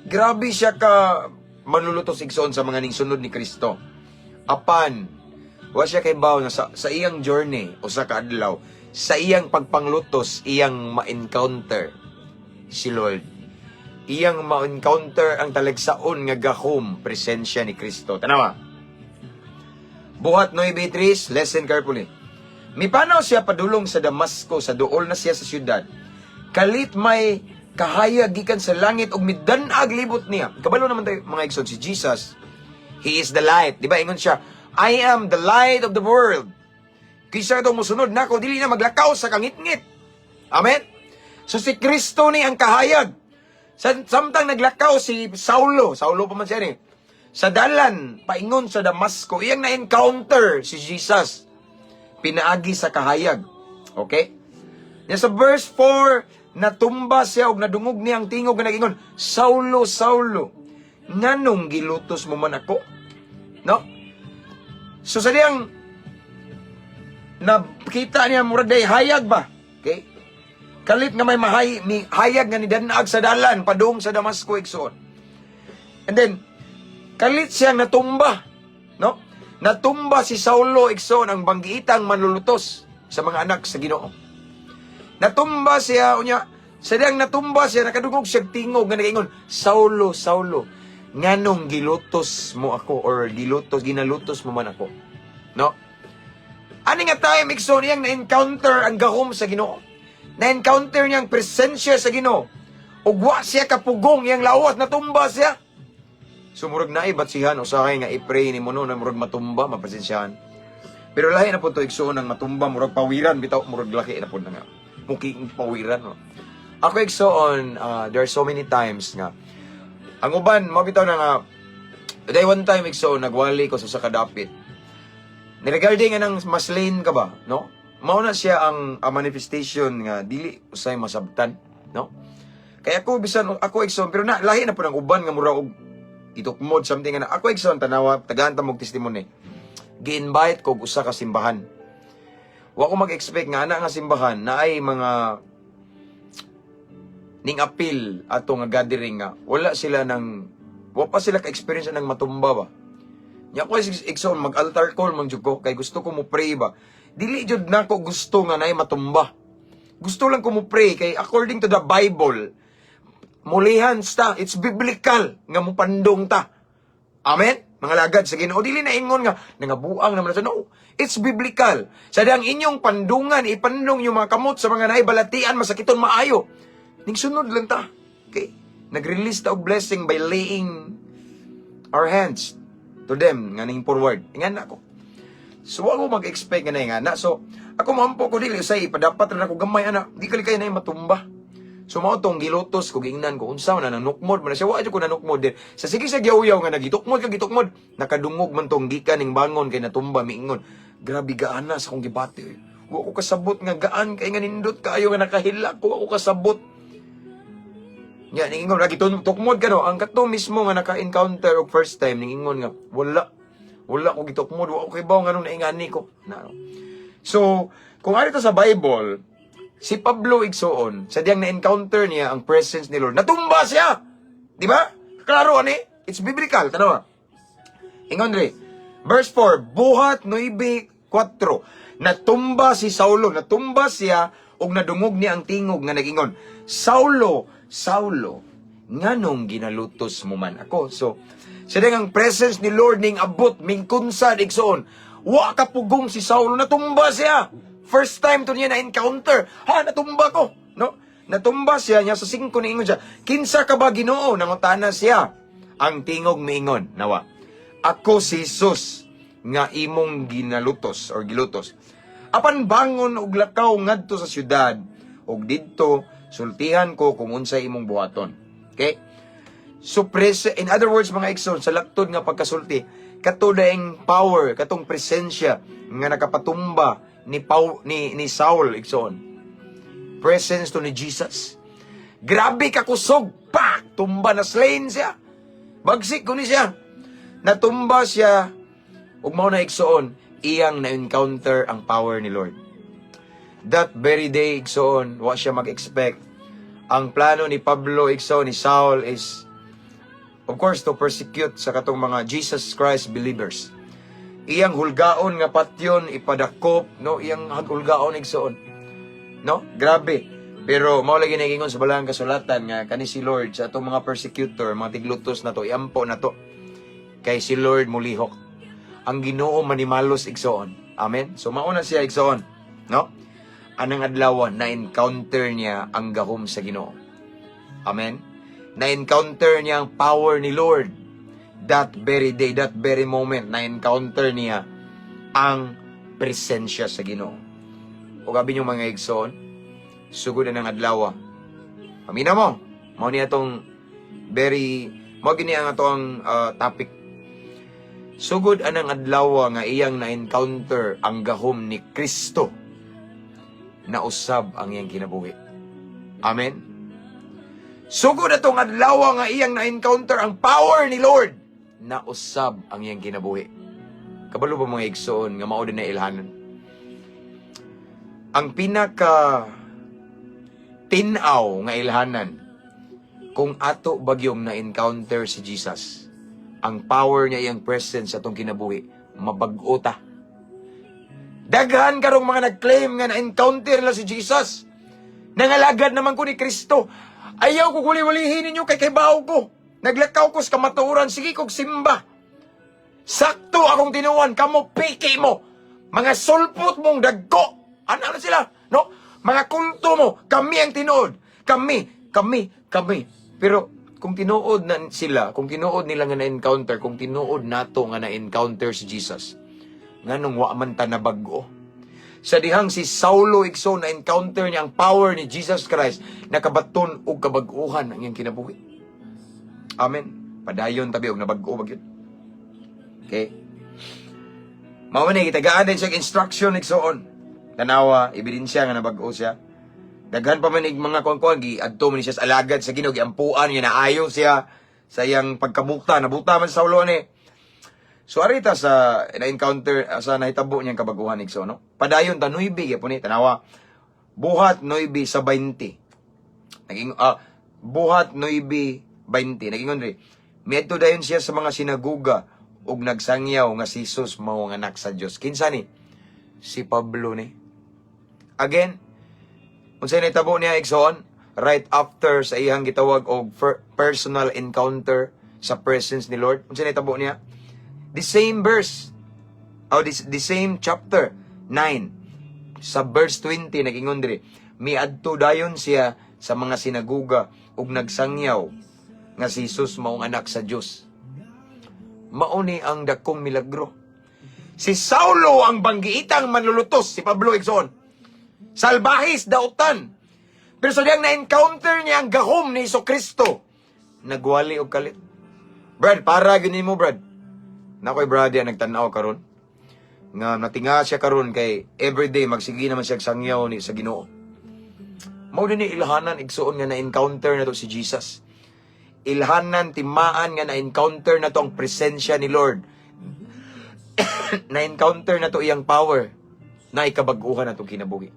Grabe siya ka manlulutos igsoon sa mga ning sunod ni Kristo. Apan wa siya kay bawo na sa iyang journey o sa kaadlaw, sa iyang pagpanglutos, iyang ma-encounter si Lord. Iyang ma-encounter ang talagsaon nga gahom presensya ni Kristo. Tanawa. Buhat 9:3, listen carefully. Mipanaw siya padulong sa Damasco, sa duol na siya sa syudad. Kalit may kahayag gikan sa langit ug midan-ag libot niya. Kabalo naman tayo mga igsoon si Jesus. He is the light. Di ba ingon siya, I am the light of the world. Kisa itong musunod na ako, dili na maglakaw sa kangit-ngit. Amen? So si Kristo ni ang kahayag. Samtang naglakaw si Saulo pa man siya ni, sa dalan, paingon sa Damasco, iyang na-encounter si Jesus. pinaagi sa kahayag. Okay? Nya sa verse 4, natumba siya og nadungog niya ang tingog nga nagingon, Saulo, Saulo, nganong gilutos mo man ako? No? So sa diyang nakita niya murag day hayag ba? Okay? Kalit nga may hayag nga ni danag sa dalan padung sa Damasco igsoon. And then kalit siyang natumba, no? Natumba si Saulo igsoon ang banggiitang manlulutos sa mga anak sa Ginoo. Natumba siya unya, sa diyang natumba siya nakadungog siya tingog nga nagingon, Saulo, Saulo, nganong gilutos mo ako or ginalutos mo man ako. No? Ani nga time igsoon iyang na-encounter ang gahom sa Ginoo. Na-encounter niyang presensya sa Ginoo. Ug wa siya kapugong iyang lawas, natumba siya. Sumurag na ibatsihan usahay nga i-pray ni mo no na murag matumba, mapresensyahan. Pero lahi na po ito igsoon ang matumba, murag pawiran, bitaw murag laki na po na nga. Muking pawiran. No? Ako igsoon, there are so many times nga. Ang uban, mabitaw na nga, day one time igsoon, nagwali ko sa kadapit. Niregarding nga ng maslain ka ba, no? Mauna siya ang manifestation nga dili usay masabtan, no? Kaya ako bisan ako igsoon, pero na lahi na po ng uban nga mura og itukmod something nga na ako igsoon tanawa tagaan ta mog testimony. Gi-invite ko usa ka simbahan. Wa ko mag-expect nga ana nga simbahan na ay mga ning appeal ato nga gathering nga wala pa sila ka-experience ng matumba ba. Nya ko igsoon mag-altar call man jud ko kay gusto ko mo pray ba. Dili jud nako gusto nga nay matumba. Gusto lang ko mo pray kay according to the Bible, mulihan ta, it's biblical nga mo pandong ta. Amen? Mga lagad sa Ginoo, dili na ingon nga nangabuang naman sa no. It's biblical. Sa dang inyong pandungan, ipandong yung mga kamot sa mga naibalatian, masakiton maayo. Ning sunod lang ta. Okay? Nag-release ta og blessing by laying our hands to them nga ning forward. Ingan ako. So ako mag-expect nga na. So ako mampo ko dili say padapat na ako gamay ana. Di kali kay na matumba. So mao tong gilutos ko gingnan ko unsa na nanukmod man siya wa ko nanukmod din. Sa sige sa giyaw-yaw nga nagitukmod nakadungog man tong gikan ning bangon kay natumba miingon. Grabe gaana sa akong gibati. Wa ko kasabot nga gaan kay nga nindot kaayo nga nakahila ko ako kasabot. Nya ningon lagi tukmod ka no ang kato mismo nga naka-encounter og first time ningon nga wala ko gitukmod wa ko kay baw nganong naingani ko. So kung ari ta sa Bible, si Pablo igsoon, sa diyang na-encounter niya ang presence ni Lord, natumba siya! Di ba? Klaro, ani? It's biblical. Tanawa. Ingon rin. Verse 4, buhat 9:4. Natumba si Saulo. Natumba siya og nadungog niya ang tingog nga nagingon, Saulo, Saulo, nganong ginalutos mo man ako? So, sa diyang ang presence ni Lord ning abot, mingkunsad igsoon, wa kapugong si Saulo, natumba siya! First time to niya na-encounter. Natumba ko. No? Natumba siya niya sa 5 ni ingon siya. Kinsa ka ba Ginoo? Nangutana siya. Ang tingog miingon. Nawa. Ako si Jesus nga imong ginalutos or gilutos. Apan bangon og lakaw ngadto sa syudad. Og didto sultihan ko kung unsay imong buhaton. Okay? So in other words mga igsoon, sa laktod nga pagkasulti, kato daing power, katong presensya nga nakapatumba ni Saul igsoon. Presence to ni Jesus. Grabe ka kusog, pak, tumba na slain siya. Bagsik ko ni siya. Natumba siya. Ug mao na igsoon, iyang na-encounter ang power ni Lord. That very day igsoon, wa siya mag-expect. Ang plano ni Pablo igsoon ni Saul is of course to persecute sa katong mga Jesus Christ believers. Iyang hulgaon nga patyon ipadakop, no? Iyang hulgaon igsoon. No? Grabe. Pero mao lagi nagingon sa balang kasulatan nga kani si Lord sa atong mga persecutor, mga tiglutos na to, iampo na to. Kay si Lord mulihok. Ang Ginoo manimalos igsoon. Amen. So mauna siya igsoon, no? Anang adlaw na encounter niya ang gahom sa Ginoo. Amen. Na encounter niya ang power ni Lord. That very day, that very moment, na-encounter niya ang presensya sa Ginoo. O gabi niyong mga igsoon, sugod na ng adlaw. Pamina mo, mao niya itong mao gini ang atong topic. Sugod anang adlaw nga iyang na-encounter ang gahom ni Kristo, na usab ang iyang kinabuhi. Amen? Sugod atong adlaw nga iyang na-encounter ang power ni Lord, na usab ang iyang kinabuhi. Kabalo ba mga igsoon nga mao din na ilhanan? Ang pinaka tinaw nga ilhanan, kung ato bagyong na-encounter si Jesus, ang power niya, iyang presence sa atong kinabuhi, mabag-o ta. Daghan karong mga nag-claim nga na-encounter nila si Jesus. Nangalagad naman ko ni Kristo. Ayaw ko guli-walihin ninyo kay bawo ko. Naglakaw ko sa kamaturan, sige kog simba. Sakto akong tinuan, kamo piki mo. Mga sulpot mong dagko. Ano na sila? No? Mga kulto mo, kami ang tinuod. Kami. Pero kung tinuod na sila, kung tinuod nila nga na-encounter, kung tinuod nato nga na-encounter si Jesus, nganong wa man ta na bag-o. Sa dihang si Saulo igso na-encounter niya ang power ni Jesus Christ, nakabaton og kabag-uhan ang iyang kinabuhi. Amen. Padayon tabi og nabag-o bagyod. Okay? Mao man gitagaan din siya instruction igsoon. Tanawa, ebidensya nga nabag-o siya. Daghan pa man mga kuan-kuan giadto man siya sa alagad sa Ginoo, giampuan niya, naayo siya sa iyang pagkabuta, nabuta man sa Saulo ni. So arita sa na-encounter sa nahitabo niyang kabaguhan igso, no? Padayon ta 9 gyapon ni tanawa. Buhat 9 sa 20. Naging buhat 9:20 nagingon ri. Miadto dayon siya sa mga sinaguga ug nagsangyaw nga si Jesus mao nga anak sa Dios. Kinsa ni? Si Pablo ni. Again, unsay nahitabo niya igsoon? Right after sa iyang gitawag og personal encounter sa presence ni Lord. Unsay nahitabo niya? The same verse, the same chapter 9, sa verse 20, nag-ingon diri, miadto dayon siya sa mga sinaguga ug nagsangyaw nga si Jesus maong anak sa Dios. Mauni ang dakong milagro. Si Saulo ang banggiitang manlulutos, si Pablo igsoon. Salbahis, dautan. Pero sa diyang na-encounter niya ang gahom ni Jesucristo, nagwali og kalit. Brad, para gini mo, Brad. Nakoy brother nagtanaw karon nga natinga siya karon kay everyday magsigi naman siya sangyaw ni sa Ginoo. Mao din ni ilhanan igsuon nga na-encounter na to si Jesus. Ilhanan timaan nga na-encounter na to ang presensya ni Lord. Na-encounter na to iyang power na ikabag-uhan na to kinabuhi.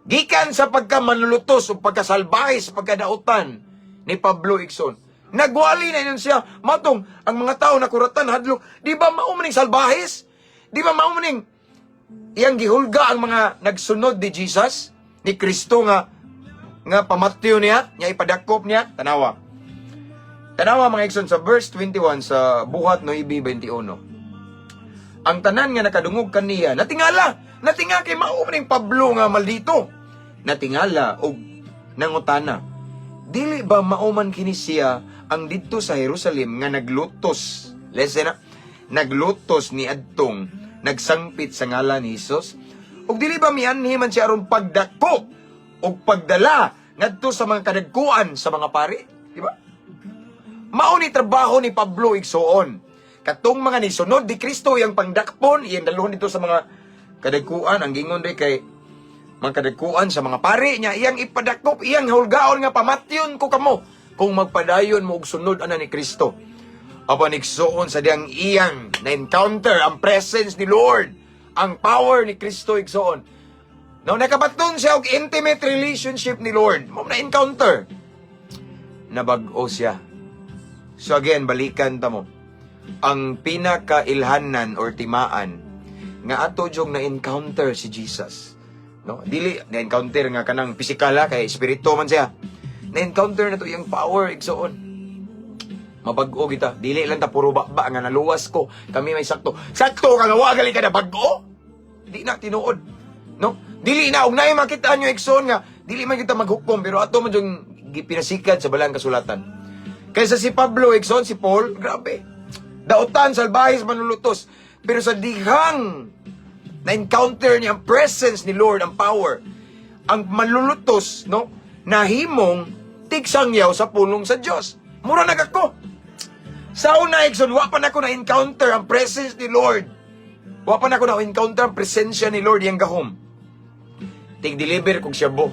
Gikan sa pagkamanlulutos o pagkasalbahe sa pagkadautan ni Pablo igsoon, nagwali na yun siya. Matong, ang mga tao na kuratan, hadlok, di ba maumaning salbahis? Di ba maumaning iyang gihulga ang mga nagsunod ni Jesus, ni Kristo nga pamatyo niya, niya ipadakop niya? Tanawa mga igsoon sa verse 21 sa Buhat 9:21. Ang tanan nga nakadungog kaniya, natinga kay maumaning Pablo nga maldito. Natingala og nangutana, dili ba mauman kini siya ang didto sa Jerusalem nga naglutos? Listen na. Naglutos ni adtong nagsangpit sa ngalan ni Jesus. Ug dili ba mianhi man siya aron pagdakop ug pagdala ngadto sa mga kadagkuan sa mga pari? Di ba? Mao ni trabaho ni Pablo igsoon. Katong mga nisunod di Kristo yang pangdakpon, iyang daluhon dito sa mga kadagkuan, ang gingon ri kay mga kadagkuan sa mga pari niya, iyang ipadakop, iyang hulgaon nga pamatyon ko kamo kung magpadayon mo og sunod ana ni Kristo. Apan igsuon sa diyang iyang na-encounter ang presence ni Lord, ang power ni Kristo igsuon. Now nakabaton siya og intimate relationship ni Lord, mo na-encounter. Nabag-o siya. So again, balikan ta mo. Ang pinakailhanan or timaan nga ato jong na-encounter si Jesus. No, dili na-encounter nga kanang pisikal kay espiritu man siya. Na-encounter na to yung power igsoon. Mabag-o kita. Dili lang ta puro ba nga naluwas ko. Kami may sakto. Sakto ka nga wa gali ka na bag-o. Di na tinuod. No? Dili na og naay makita nyo igsoon nga dili man kita maghukom pero ato man jung gipinasikad sa balang kasulatan. Kaysa si Pablo igsoon, si Paul, grabe. Dautan salbahis manlulutos. Pero sa dihang na-encounter niya ang presence ni Lord, ang power, ang manlulutos, no, nahimong tigsangyaw sa pulong sa Diyos. Mura nagako. Sa una, Igsoon, wa pa na ko na-encounter ang presence ni Lord. Wa pa na ko na-encounter ang presensya ni Lord yung gahom. Tig-deliver kong siya bo.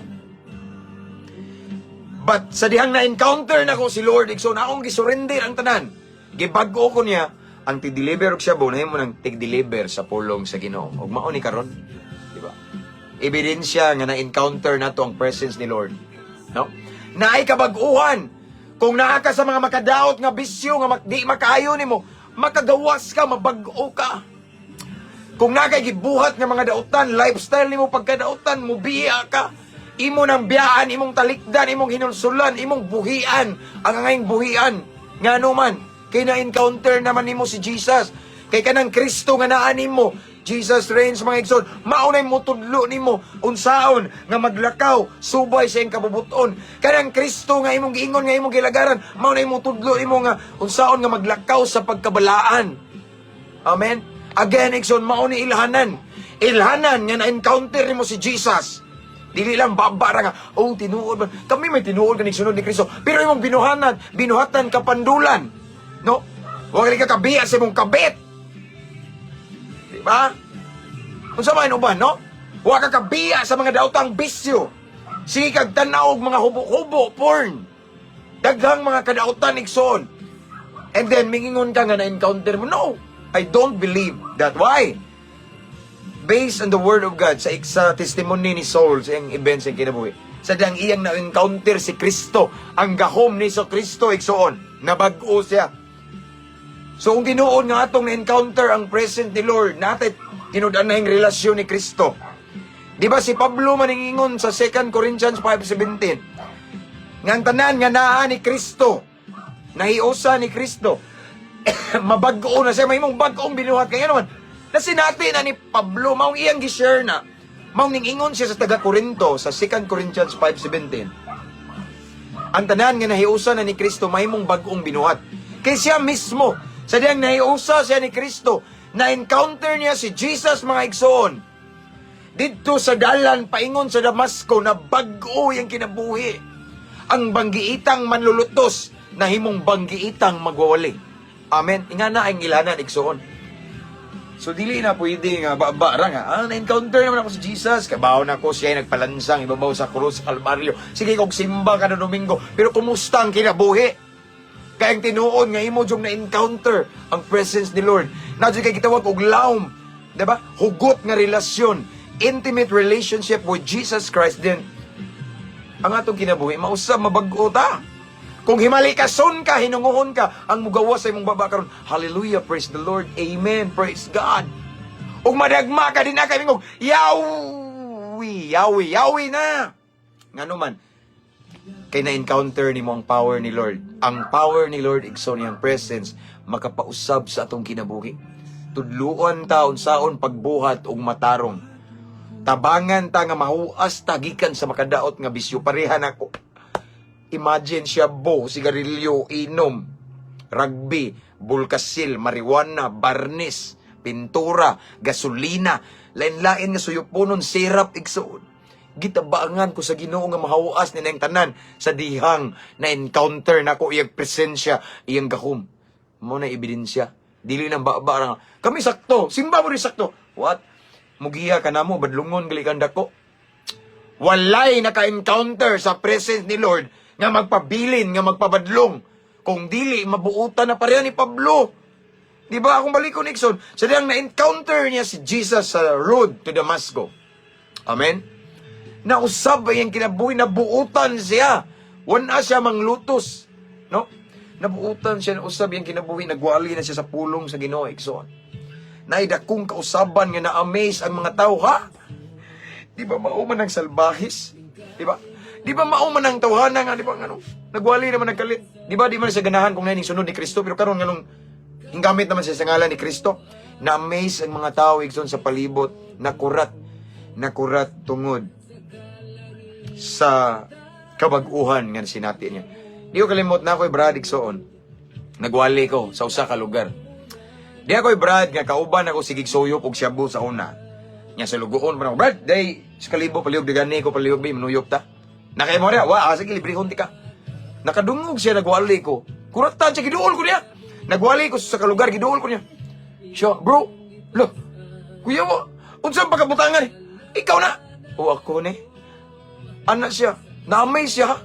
But sa dihang na-encounter na ko si Lord, Igsoon, akong gisurrender ang tanan. Gibago ko niya, ang tig-deliver og siya bo, na mo ng tig-deliver sa pulong sa Ginoo. Ug mao ni karon, di ba? Ebidensya nga na-encounter nato ang presence ni Lord. No? Naay kabag-uhan. Kung naa ka sa mga makadaot nga bisyo nga di makaayo nimo, makagawas ka, mabag-o ka. Kung naa kay gibuhat nga mga dautan, lifestyle nimo pagkadautan, mubiya ka. Imo nang biyaan, imong talikdan, imong hinulsulan, imong buhian, ang angayng buhian. Ngano man, kay na-encounter naman nimo si Jesus. Kay kanang Kristo nga naa nimo, Jesus reigns, mga igsoon. Maunay mo tudlo nimo unsaon nga maglakaw subay sa iyang kabubuton. Kanang Kristo nga imong giingon nga imong gilagaran, maunay mo tudlo nimo nga unsaon nga maglakaw sa pagkabalaan. Amen. Again, igsoon, mauni ilhanan. Ilhanan nga na-encounter nimo si Jesus. Dili lang babara nga, oh, tinuod man. Kami may tinuod ka sunod ni Kristo. Pero imong binuhatan kapandulan. No? Huwag ka kabiya sa imong kabit. Diba? Kung sa mga inuban, no? Huwag ka kabiya sa mga daotang bisyo. Sige kag tanaw og mga hubo-hubo, porn. Daghang mga kadautan igsoon. And then, mingingon ka nga na-encounter mo. No, I don't believe that. Why? Based on the Word of God, sa testimony ni Saul, sa iyang events sa kinabuhi, sa diyang iyang na-encounter si Kristo, ang gahom ni so Kristo, igsoon, nabag-o siya. So, kung tinuod nga atong na-encounter ang presence ni Lord, natin tinudan na yung relasyon ni Kristo. Di ba si Pablo maningingon sa 2 Corinthians 5:17, nga ang tanan nga naa ni Kristo, nahiusa ni Kristo, mabag-o na siya, may mong bag-ong binuhat. Kaya naman, nasinati na ni Pablo, maong iyang gishare na, maong ningingon siya sa taga-Korinto, sa 2 Corinthians 5:17, ang tanan nga nahiusa na ni Kristo, may mong bag-ong binuhat. Kaya siya mismo, sa diyang nahiusa siya ni Kristo, na-encounter niya si Jesus, mga igsoon. Dito sa dalan, paingon sa Damasco, na bag-o yung kinabuhi. Ang banggiitang manlulutos, na himong banggiitang magwawali. Amen. Inga na ang ilanan, igsoon. So, dili na pwede nga, babara nga. Na-encounter naman ako si Jesus. Kabaw na ako, siya ay nagpalansang, ibabaw sa krus, sa Kalbaryo. Sige, kong simba ka na Domingo. Pero kumusta ang kinabuhi? Kaya ang tinuon nga imo jung na-encounter ang presence ni Lord. Nadyo kay gitawag og laom. Diba? Hugot nga relasyon. Intimate relationship with Jesus Christ. Then, ang atong kinabuhi, mausap, mabag-o ta. Kung himalikason ka, hinunguhon ka, ang mugawas sa imong baba karon. Hallelujah, praise the Lord. Amen, praise God. Ug madagma ka din na kay mingog, yawi na. Ngano man, kay na-encounter ni mo ang power ni Lord. Ang power ni Lord, igsoon niyang presence, makapausab sa atong kinabuhi. Tudluan ta unsaon pagbuhat og matarong. Tabangan ta nga mahuas tagikan sa makadaot nga bisyo. Pareha nako. Imagine siya bo, sigarilyo, inom, rugby, bulkasil, marijuana, barnis, pintura, gasolina, lain-lain nga suyupunon, sirap, igsoon. Gitabangan ko sa Ginoo nga mahawas ni nang tanan sa dihang na encounter nako iyang presensya, iyang gahom. Mo na ebidensya. Dili nang ba kami sakto, simba mo rin sakto. What? Mugiya ka namo badlungon gali kanda ko. Walay naka-encounter sa presence ni Lord nga magpabilin, nga magpabadlong. Kung dili, mabuutan na pareha ni Pablo. Di ba akong balikon, Nixon? Sa diyang na-encounter niya si Jesus sa road to Damasco. Amen? Nausab ay ang kinabuhi, nabuutan siya. Wana siya manglutos. No? Nabuutan siya, nausab yung kinabuhi, nagwali na siya sa pulong sa Ginoo, Ikson. Naidakong kausaban nga na-amaze ang mga tao, ha? Di ba mauman ang salbahis? Di ba? Di ba mauman ang tawhana nga, di ba, ano? Nagwali naman nagkalit. Di ba, di man siya ganahan kung naning sunod ni Kristo, pero karon nganong hinggamit naman siya sa ngalan ni Kristo. Na-amaze ang mga tao, Ikson, sa palibot, nakurat tungod sa kabag-uhan nga sinati niya. Di ko kalimot na ako'y Brad Ikson. Nagwali ko sa usa ka lugar. Di ako'y Brad nga kauban ako sigig suyop og shabu sa una. Nya sa lugoon pa ako, Brad, day sa kalibo palihog digani ko palihog bi manuyop ta. Nakay mo ria, wa sige libre hunti ka. Nakadungog siya nagwali ko. Kuratan siya giduol ko niya. Nagwali ko sa kalugar, giduol ko niya. Siya, bro, lo, kuya mo, unsang pagkabutangan eh? Ikaw na. O ako ni. Anak siya, naamay siya ha.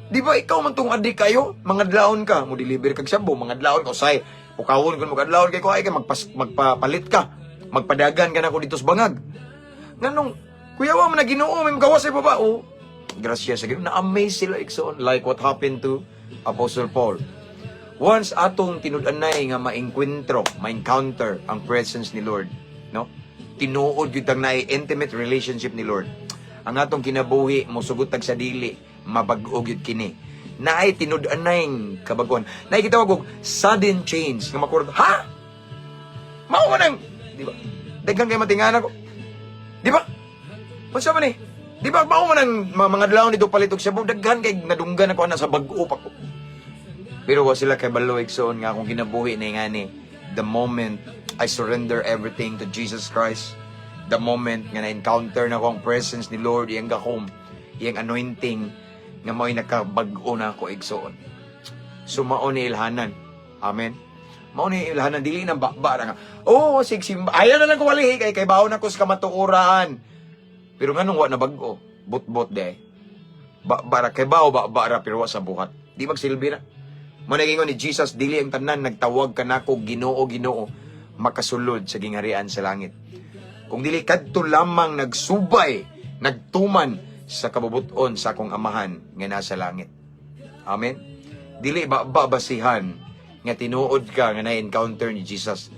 Di ba ikaw man tong adik kayo? Mga dlaon ka, mo deliver kag shabu, mga dlaon ka, say, pukawon ko mga dlaon kay ko ay kay magpapalit ka. Magpadagan ka na ko dito sa bangag. Nganong, kuya mo na Ginoo, may magawa sa baba. O, grasya sa Ginoo, na-amaze sila ikson. Like what happened to Apostle Paul. Once atong tinud-anay nga ma-encuentro, ma-encounter ang presence ni Lord, no? Tinuod gyud tang naay intimate relationship ni Lord. Ang atong kinabuhi mosugot tag sa dili, mabag-o gyud kini. Naay tinud-anay kabagon. Naay gitawag og sudden change nga makurot. Ha? Mao man ang, di ba? Daghang kay matingana ko. Di ba? Unsa man ni? Di ba mao man ang mga adlaw nito palitok siya, daghan kay nadunggan ako ana sa bag-o pa ko. Pero wa sila kay balo igsoon nga akong kinabuhi na ngani. The moment I surrender everything to Jesus Christ, the moment nga na-encounter na ko ang presence ni Lord, iyang gakom, iyang anointing, nga mao'y nakabag-o na ako igsoon. So mao ni ilhanan. Amen. Mao ni ilhanan, dili nang bakba nga. Oh, sigsim, ayaw na lang ko wali, kay baon ako sa kamatuoran. Pero nganong wa na bag-o, bot-bot de. Bakbara, kay bao bakbara, pero wa sa buhat. Di magsilbi na. Managingon ni Jesus, dili ang tanan, nagtawag ka nako Ginoo, Ginoo, makasulod sa gingharian sa langit. Kung dili kadto lamang nagsubay, nagtuman sa kabubuton sa akong amahan nga nasa langit. Amen. Dili ba basihan nga tinuod ka nga na-encounter ni Jesus.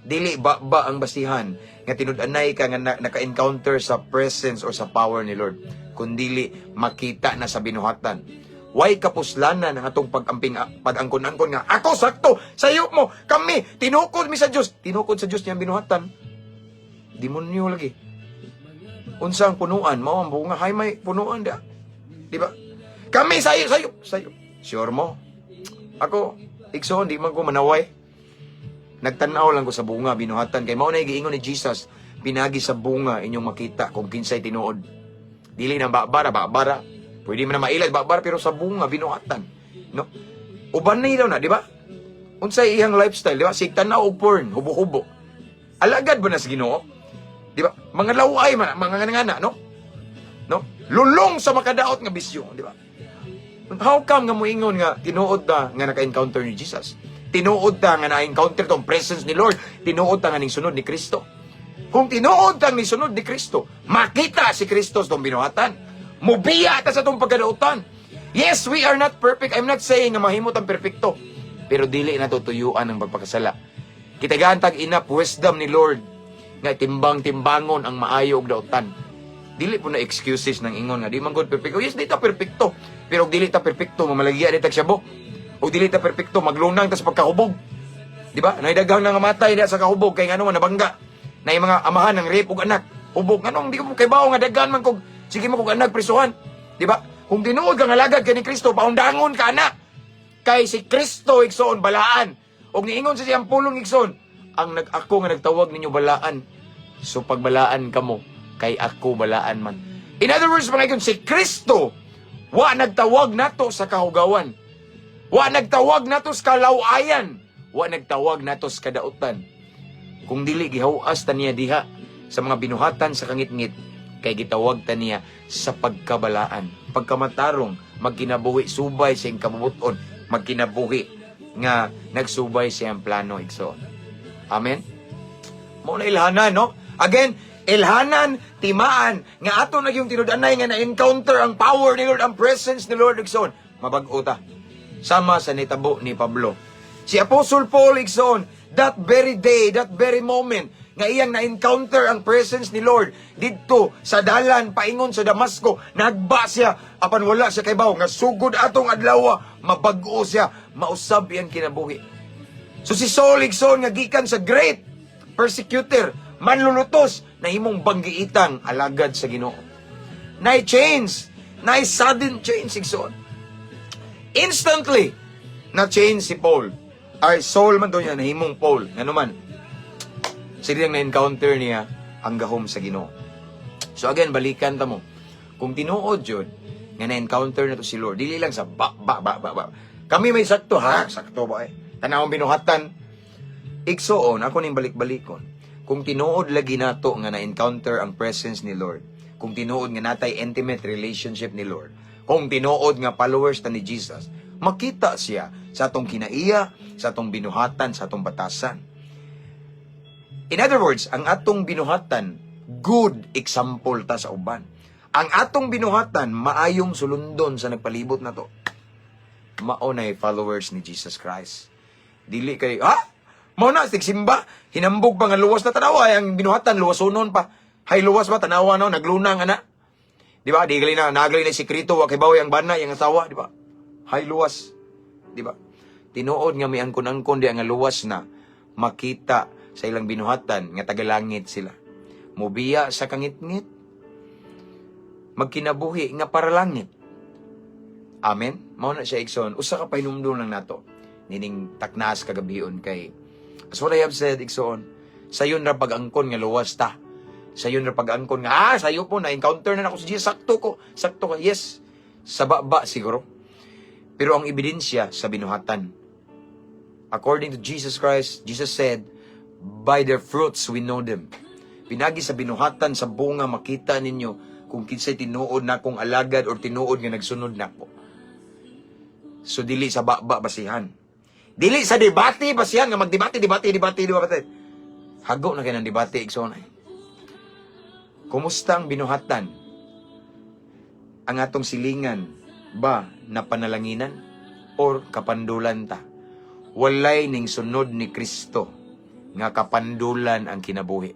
Dili ba ang basihan nga tinud-anay ka nga naka-encounter sa presence or sa power ni Lord. Kundili makita na sa binuhatan. Way kapuslanan ang atong pag-angkon-angkon nga ako sakto sayo mo kami tinukod mi sa Dios. Tinukod sa Dios niyang binuhatan. Demonyo lagi. Unsang punuan mao ang bunga hay may punuan da. Di ba? Kami sayo. Sure mo? Ako igsoon di man ko manaway. Nagtanaw lang ko sa bunga binuhatan kay mao na giingon ni Jesus, pinagi sa bunga inyong makita kung kinsay tinuod. Dili na bakbara. Pwede man na mailad bakbara pero sa bunga binuhatan, no? Uban na daw na, di ba? Unsay iyang lifestyle, di ba? Sig tanaw og porn, hubo-hubo. Alagad ba na sa Ginoo? Di ba? Mga laway man, mga ngana, no? No? Lulong sa makadaot nga bisyo, di ba? How come nga moingon nga tinuod ta nga naka-encounter ni Jesus? Tinuod ta nga na-encounter tong presence ni Lord, tinuod ta nga ning sunod ni Kristo. Kung tinuod ta ni sunod ni Kristo, makita si Kristo sa tong binuhatan. Mubiya ta sa itong pagkadautan. Yes, we are not perfect. I'm not saying na mahimot ang perfecto. Pero dili na tutuyuan ang pagpakasala. Kitagaan tag enough wisdom ni Lord nga timbang-timbangon ang maayo og dautan. Dili po na excuses ng ingon nga di man gud perfecto. Yes, di ta perfecto. Pero dili ta perfecto mamalagya di tag syabo. O dili ta perfecto maglunang ta sa pagkahubog. Di ba? Naidaghang nga matay diha sa kahubog kay ngano man nabangga. Nay mga amahan ng rape og anak. Hubog nganong di ko kay bawo nga daghan man kog sige mo kung anak prisuhan. Di ba? Kung tinuod kang alagad kay ni Kristo, paundangon ka na. Kay si Kristo igsoon balaan. Og niingon sa siyang pulong igsoon, ang ako nga nagtawag ninyo balaan. So pagbalaan kamo, kay ako balaan man. In other words, mga ikon, si Kristo, wa nagtawag nato sa kahugawan. Wa nagtawag nato sa kalawayan. Wa nagtawag nato sa kadautan. Kung dili gihawas ta niya diha sa mga binuhatan sa kangit-ngit, kay gitawag ta niya sa pagkabalaan, pagkamatarong, magkinabuhi, subay sa iyang kabubuton, magkinabuhi nga nagsubay sa iyang plano igsoon. Amen? Mao na ilhanan, no? Again, ilhanan, timaan, nga ato na yung tinud-anay nga na-encounter ang power ni Lord, ang presence ni Lord igsoon. Mabag-o ta. Sama sa nitabo ni Pablo. Si Apostle Paul igsoon, that very day, that very moment, nga iyang na-encounter ang presence ni Lord didto sa dalan paingon sa Damasco, nagba siya apan wala siya kay bawo nga sugod atong adlaw mabag-o siya, mausab iyang kinabuhi. So si Saul igsoon nga gikan sa great persecutor, manlulutos, nahimong banggiitang alagad sa Ginoo. Nay change, nay sudden change igsoon. Instantly na change si Paul. Ay Saul man to niya nahimong Paul, ngano man. Sila na-encounter niya ang gahom sa Ginoo. So again, balikan ta mo. Kung tinuod yun, nga na-encounter na to si Lord, dili lang sa ba. Kami may sakto, ha? Sakto ba eh? Tanawang binuhatan. Igsoon, ako ning balik-balikon. Kung tinuod lagi nato nga na-encounter ang presence ni Lord, kung tinuod nga natay intimate relationship ni Lord, kung tinuod nga followers ta ni Jesus, makita siya sa atong kinaiya, sa atong binuhatan, sa atong batasan. In other words, ang atong binuhatan, good example ta sa uban. Ang atong binuhatan, maayong sulundon sa nagpalibot na to. Maunay followers ni Jesus Christ. Dili kay, Mao na, simba, hinambog pa nga luwas na tanawa, ang binuhatan, luwasunon pa. Hay, luwas ba, tanawa no, naglunang, ana. Di ba? Nagali na sikrito, wakibaw yung bana, yung asawa, di ba? Hay, luwas. Di ba? Tinuod nga may angkon-angkon di ang luwas na makita sa ilang binuhatan nga tagalangit sila. Mubiya sa kangit-ngit, magkinabuhi nga para langit. Amen? Mao na siya, Ikson. Usa ka pahinumdum lang nato. Nining taknas kagabion kay as what I have said, Ikson, sayon ra pag-angkon nga luwas ta. Sayon ra pag-angkon nga, sayo po, na-encounter na ako si Jesus, sakto ka, yes. Sa baba siguro. Pero ang ebidensya sa binuhatan. According to Jesus Christ, Jesus said, by their fruits we know them. Pinagi sa binuhatan, sa bunga, makita ninyo kung kinsay tinuod na akong alagad or tinuod nga nagsunod na ako. So, dili sa baba basihan. Dili sa debate basihan nga magdebate. Hago na kayo ng debate, Ikson. Kumusta ang binuhatan? Ang atong silingan ba na panalanginan or kapandulan ta? Walay ning sunod ni Kristo nga kapandulan ang kinabuhi.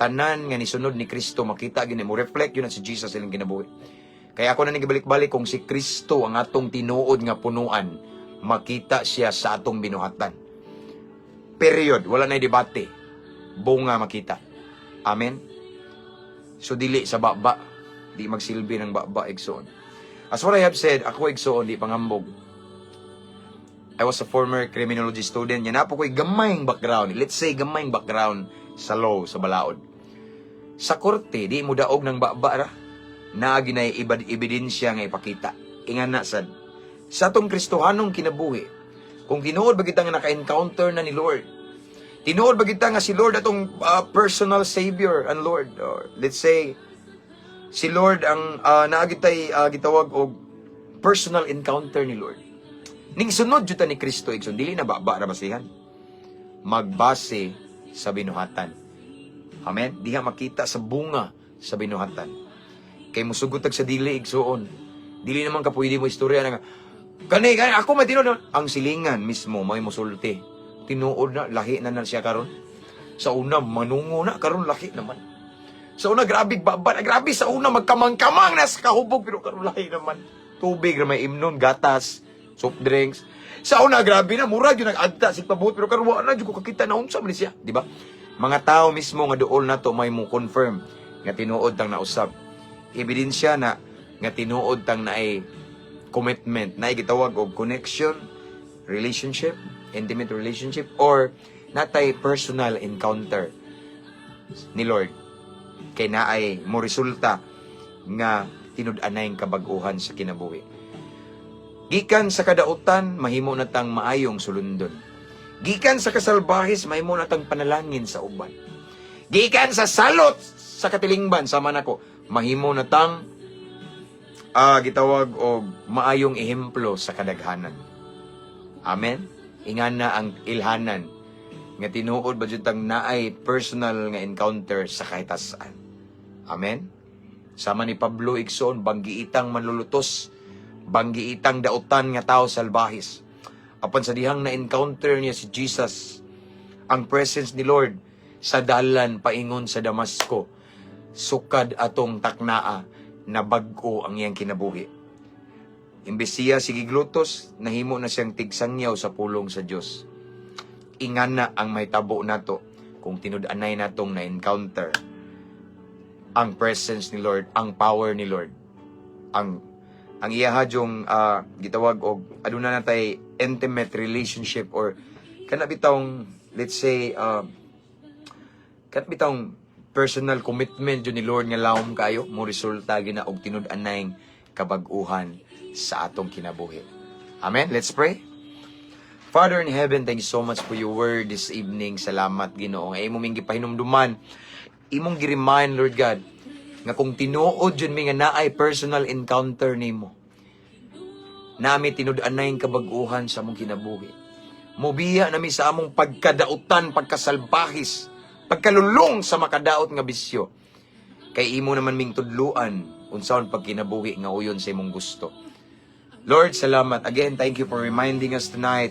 Tanan nga ni sunod ni Kristo makita gini mo reflect yun na si Jesus ilang kinabuhi. Kaya ako na nagibalik-balik kung si Kristo ang atong tinuod nga punuan, makita siya sa atong binuhatan. Period. Wala na debate. Bunga makita. Amen? So, dili sa baba. Di magsilbi ng baba, Ikson. As what I have said, ako, Ikson, di pangambog. I was a former criminology student. Yan po ko'y gamayng background. Let's say, gamayng background sa law, sa balaod. Sa korte, di mo daog ng baba ra. Naagi na ebidensya nga ipakita. Ingan na sad. Sa atong Kristohanong kinabuhi, kung tinuod ba kita nga naka-encounter na ni Lord, tinuod ba kita nga si Lord atong personal Savior and Lord, or let's say, si Lord ang naagitay gitawag og personal encounter ni Lord. Ning sunod juta ni Kristo, Ikson, dili na baba ra basihan. Magbase sa binuhatan. Amen? Diha makita sa bunga sa binuhatan. Kay musugutag sa dili, Iksoon. Dili naman ka pwede mo istorya na nga, Kani, ako may tinuod. Ang silingan mismo, may musulti. Tinuod na, lahi na siya karon. Sa una, manungo na, karon lahi naman. Sa una, grabe, grabe sa una, magkamang-kamang na sa kahubog, pero karon lahi naman. Tubig, may imnon, gatas, soft drinks. Sa una, grabe na, mura, yun nag-agta, sikpabot, pero karon wala na, yun ko kakita na unsa man siya. Diba? Mga tao mismo nga dool na to, may mo confirm nga tinuod tang nausap. Ebidensya na nga tinuod tang na ay commitment, na gitawag og connection, relationship, intimate relationship, or natay personal encounter ni Lord. Kay naay mo resulta nga tinud-anay kabag-uhan sa kinabuhi. Gikan sa kadautan, mahimo na tang maayong sulundon. Gikan sa kasalbahis, mahimo na tang panalangin sa uban. Gikan sa salot sa katilingban, sama nako, mahimo na tang gitawag og maayong ehemplo sa kadaghanan. Amen? Ingan na ang ilhanan nga tinuod ba jud tang naay personal nga encounter sa kahit saan. Amen? Sama ni Pablo, Ikson, banggiitang manlulutos, banggiitang dautan nga tao salbahis. Apan sa dihang na-encounter niya si Jesus, ang presence ni Lord sa dalan paingon sa Damasco, sukad atong taknaa na bag-o ang iyang kinabuhi. Imbes siya sigiglutos, nahimo na siyang tigsangyaw sa pulong sa Diyos. Ingan na ang may tabo nato kung tinud-anay natong na-encounter ang presence ni Lord, ang power ni Lord. Ang iya hadyong gitawag og aduna natay intimate relationship or kana bitawng let's say kana bitawng personal commitment yun ni Lord nga lawom kayo mo resulta gina og tinud-anay kabag-uhan sa atong kinabuhi. Amen. Let's pray. Father in heaven, thank you so much for your word this evening. Salamat, Ginoo. Nga imong gipahinumduman, imong gi-remind, Lord God, nga kung tinuod yun mi nga naay personal encounter nimo. Nami tinud-anay kabag-uhan sa among kinabuhi. Mobiya nami sa among pagkadautan, pagkasalbahis, pagkalulong sa makadaot nga bisyo. Kay imo naman ming tudluan, unsaon pagkinabuhi nga uyon sa imong gusto. Lord, salamat. Again, thank you for reminding us tonight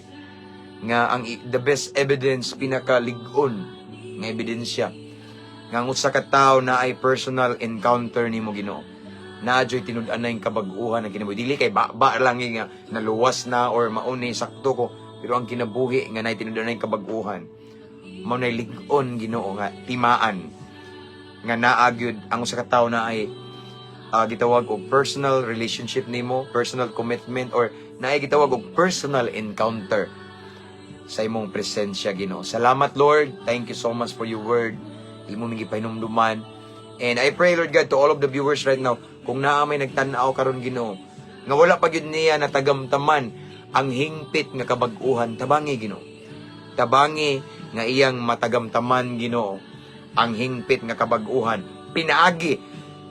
nga the best evidence, pinakalig-on nga ebidensya nga ang usa ka tawo na ay personal encounter nimo, Ginoo. Naadyo'y tinud-anay kabag-uhan ang kinabuhi. Dili kay ba lang nga naluwas na or mauni sakto ko, pero ang kinabuhi nga nay tinud-anay kabag-uhan mao nay lig-on, Ginoo, nga timaan nga naagyud ang usa ka tawo na ay gitawag og personal relationship nimo, personal commitment, or naay gitawag og personal encounter sa imong presensya, Ginoo. Salamat, Lord. Thank you so much for your word. Imo mingi pahinumduman. And I pray, Lord God, to all of the viewers right now, kung naa may nagtan-aw karon, Ginoo, nga wala pa gyud niya natagamtaman ang hingpit nga kabag-uhan, tabangi, Ginoo. Tabangi nga iyang matagamtaman, Ginoo, ang hingpit nga kabag-uhan. Pinaagi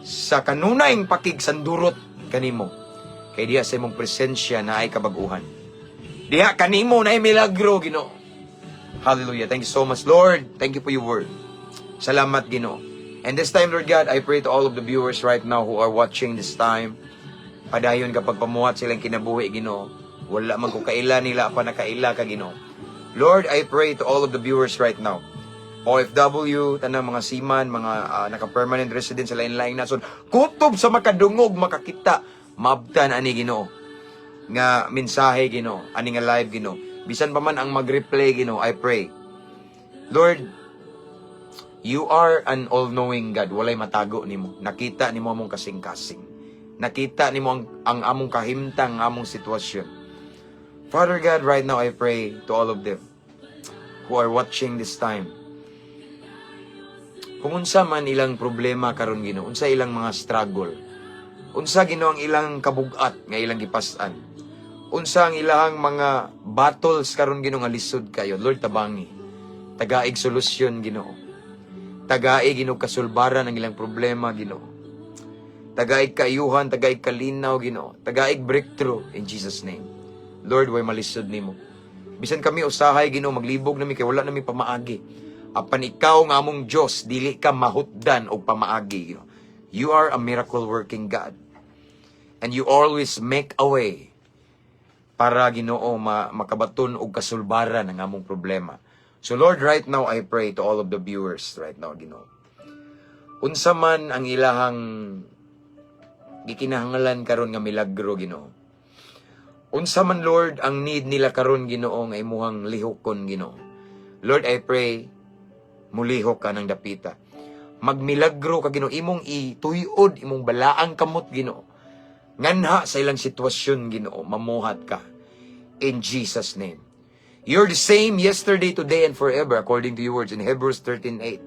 sa kanunayng pakigsandurot kanimo. Kay diha sa imong presensya na ay kabag-uhan. Diha kanimo na ay milagro, Ginoo. Hallelujah. Thank you so much, Lord. Thank you for your word. Salamat, Ginoo. And this time, Lord God, I pray to all of the viewers right now who are watching this time. Padayon kapag pamuhat silang kinabuhi, Ginoo. Wala man ko kaila nila pa nakaila ka, Ginoo. Lord, I pray to all of the viewers right now. OFW, tanang mga seaman, mga naka-permanent resident sa lain-laing nason. Kutob sa makadungog, makakita. Mabtan ani, Ginoo. Nga mensahe, Ginoo, ani nga live, Ginoo. Bisan pa man ang mag-replay, Ginoo, I pray. Lord, you are an all-knowing God. Walay matago nimo. Nakita nimo among kasing-kasing. Nakita nimo ang among kahimtang, ang among sitwasyon. Father God, right now I pray to all of them who are watching this time. Kung unsa man ilang problema karon, Ginoo, unsa ilang mga struggle, unsa, Ginoo, ang ilang kabugat nga ilang gipas-an, unsa ang ilang mga battles karon, Ginoo, nga lisod kayo, Lord, tabangi. Tagaig solusyon, Ginoo. Tagaig, Ginoo, kasulbaran ang ilang problema, Ginoo. Tagaig kaayuhan, tagaig kalinaw, Ginoo. Tagaig breakthrough in Jesus' name. Lord, way malisod nimo. Bisan kami usahay, Ginoo, maglibog nami kay wala nami pamaagi. Apan ikaw nga among Dios, dili ka mahutdan og pamaagi, Ginoo. You are a miracle working God. And you always make a way para, Ginoo, makabaton og kasulbaran ang among problema. So Lord, right now I pray to all of the viewers right now, Ginoo. Unsa man ang ilahang gikinahanglan karon nga milagro, Ginoo. Unsa man, Lord, ang need nila karon, Ginoo, nga imuhang lihokon, Ginoo. Lord, I pray mulihok ka ng dapita. Magmilagro ka, Ginoo, imong ituyod, imong balaang kamot, Ginoo. Nganha sa ilang sitwasyon, Ginoo, mamuhat ka. In Jesus' name. You're the same yesterday, today, and forever, according to your words in Hebrews 13:8.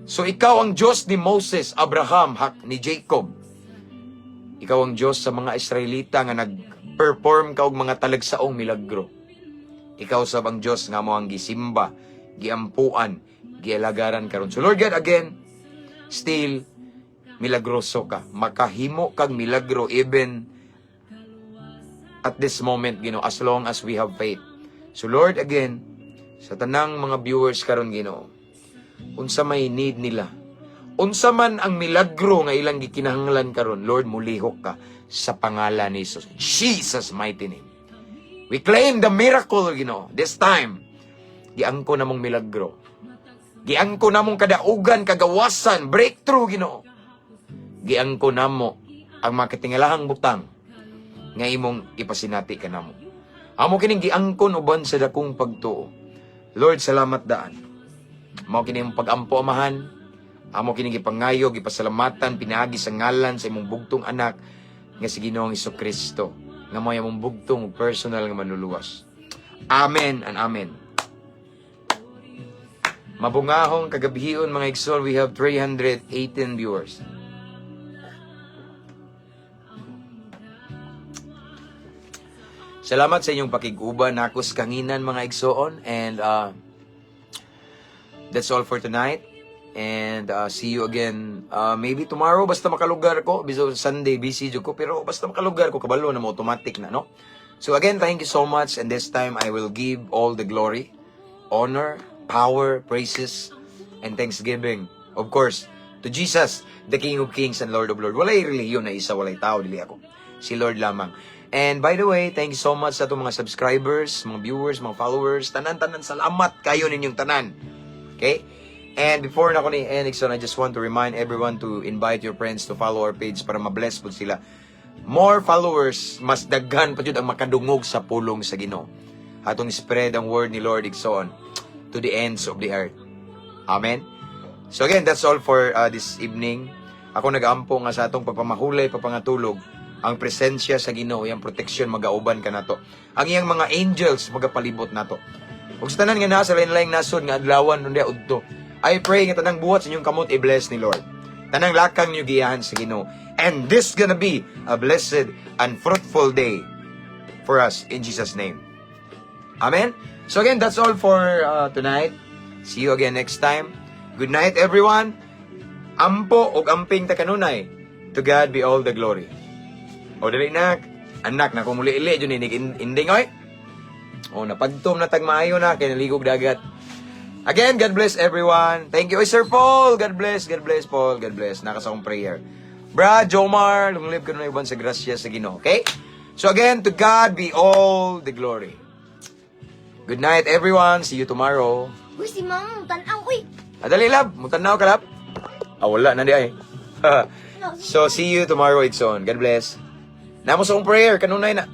So ikaw ang Diyos ni Moses, Abraham, ni Jacob. Ikaw ang Diyos sa mga Israelita nga nag-perform ka og mga talagsaong milagro. Ikaw sab ang Diyos nga mo ang gisimba, giampuan, gialagaran karon. So Lord God, again, still milagroso ka. Makahimo kag milagro even at this moment, Ginoo, as long as we have faith. So Lord, again, sa tanang mga viewers karon, Ginoo, unsa may need nila, unsa man ang milagro nga ilang gikinahanglan karon, Lord, mulihok ka sa pangalan ni Jesus. Jesus' mighty name. We claim the miracle, Ginoo. This time, giangko namong milagro. Giangko namong kadaugan, kagawasan, breakthrough, Ginoo. Giangko namo ang mga katingalahang butang nga imong ipasinati ka namo. Amo kining giangkon uban sa dakong pagtuo. Lord, salamat daan. Mao kining pagampo, Amahan. Amo kining gipangayo, gipasalamatan, pinaagi sa ngalan sa imong bugtong anak nga si Ginoong Hesukristo, nga mao imong bugtong personal nga manluluwas. Amen and amen. Mabungahong kagabihon, mga igsoon, we have 318 viewers. Salamat sa inyong pakiguban nako sa kanginan mga igsoon. And that's all for tonight. And see you again maybe tomorrow basta makalugar ko. Biso Sunday busy jud ko pero basta makalugar ko kabalo na mo automatic na no. So again, thank you so much, and this time I will give all the glory, honor, power, praises, and thanksgiving, of course, to Jesus, the King of Kings and Lord of Lords. Walay relihiyon na isa, walay tao, dili ako. Si Lord lamang. And by the way, thank you so much sa itong mga subscribers, mga viewers, mga followers, tanan-tanan, salamat kayo ninyong tanan. Okay? And before na ko ni Enixon, I just want to remind everyone to invite your friends to follow our page para ma-bless po sila. More followers, mas daghan pa jud ang makadungog sa pulong sa Ginoo. Atong spread ang word ni Lord Igsoon to the ends of the earth. Amen. So again, that's all for this evening. Ako nag-aampo nga sa atong pagpamahulay, pagpangatulog, ang presensya sa Ginoo, yang protection magauban ka nato. Ang iyang mga angels magapalibot nato. Ug sa tanan nga naa sa lain-laing nasod nga adlawan undi udto. I pray nga tanang buhat sa inyong kamot i-bless ni Lord. Tanang lakang niyo giyahan sa Ginoo. And this gonna be a blessed and fruitful day for us in Jesus' name. Amen? So again, that's all for tonight. See you again next time. Good night, everyone. Ampo og amping ta kanunay. To God be all the glory. O dali nak, anak na kumuli-ili jud ni ending oy. O napagtom na tag maayo na kay naligog dagat. Again, God bless everyone. Thank you, Sir Paul. God bless, Paul. God bless. Naka sa akong prayer. Brad, Jomar, lunglib ka na iban sa grasya sa Ginoo. Okay? So again, to God be all the glory. Good night, everyone. See you tomorrow. Uy, si Mang, tanaw, uy. Adali, lab. Mutanaw ka, lab. Wala na di ay. So, see you tomorrow, Igsoon. God bless. Namo sa akong prayer. Kanunay na.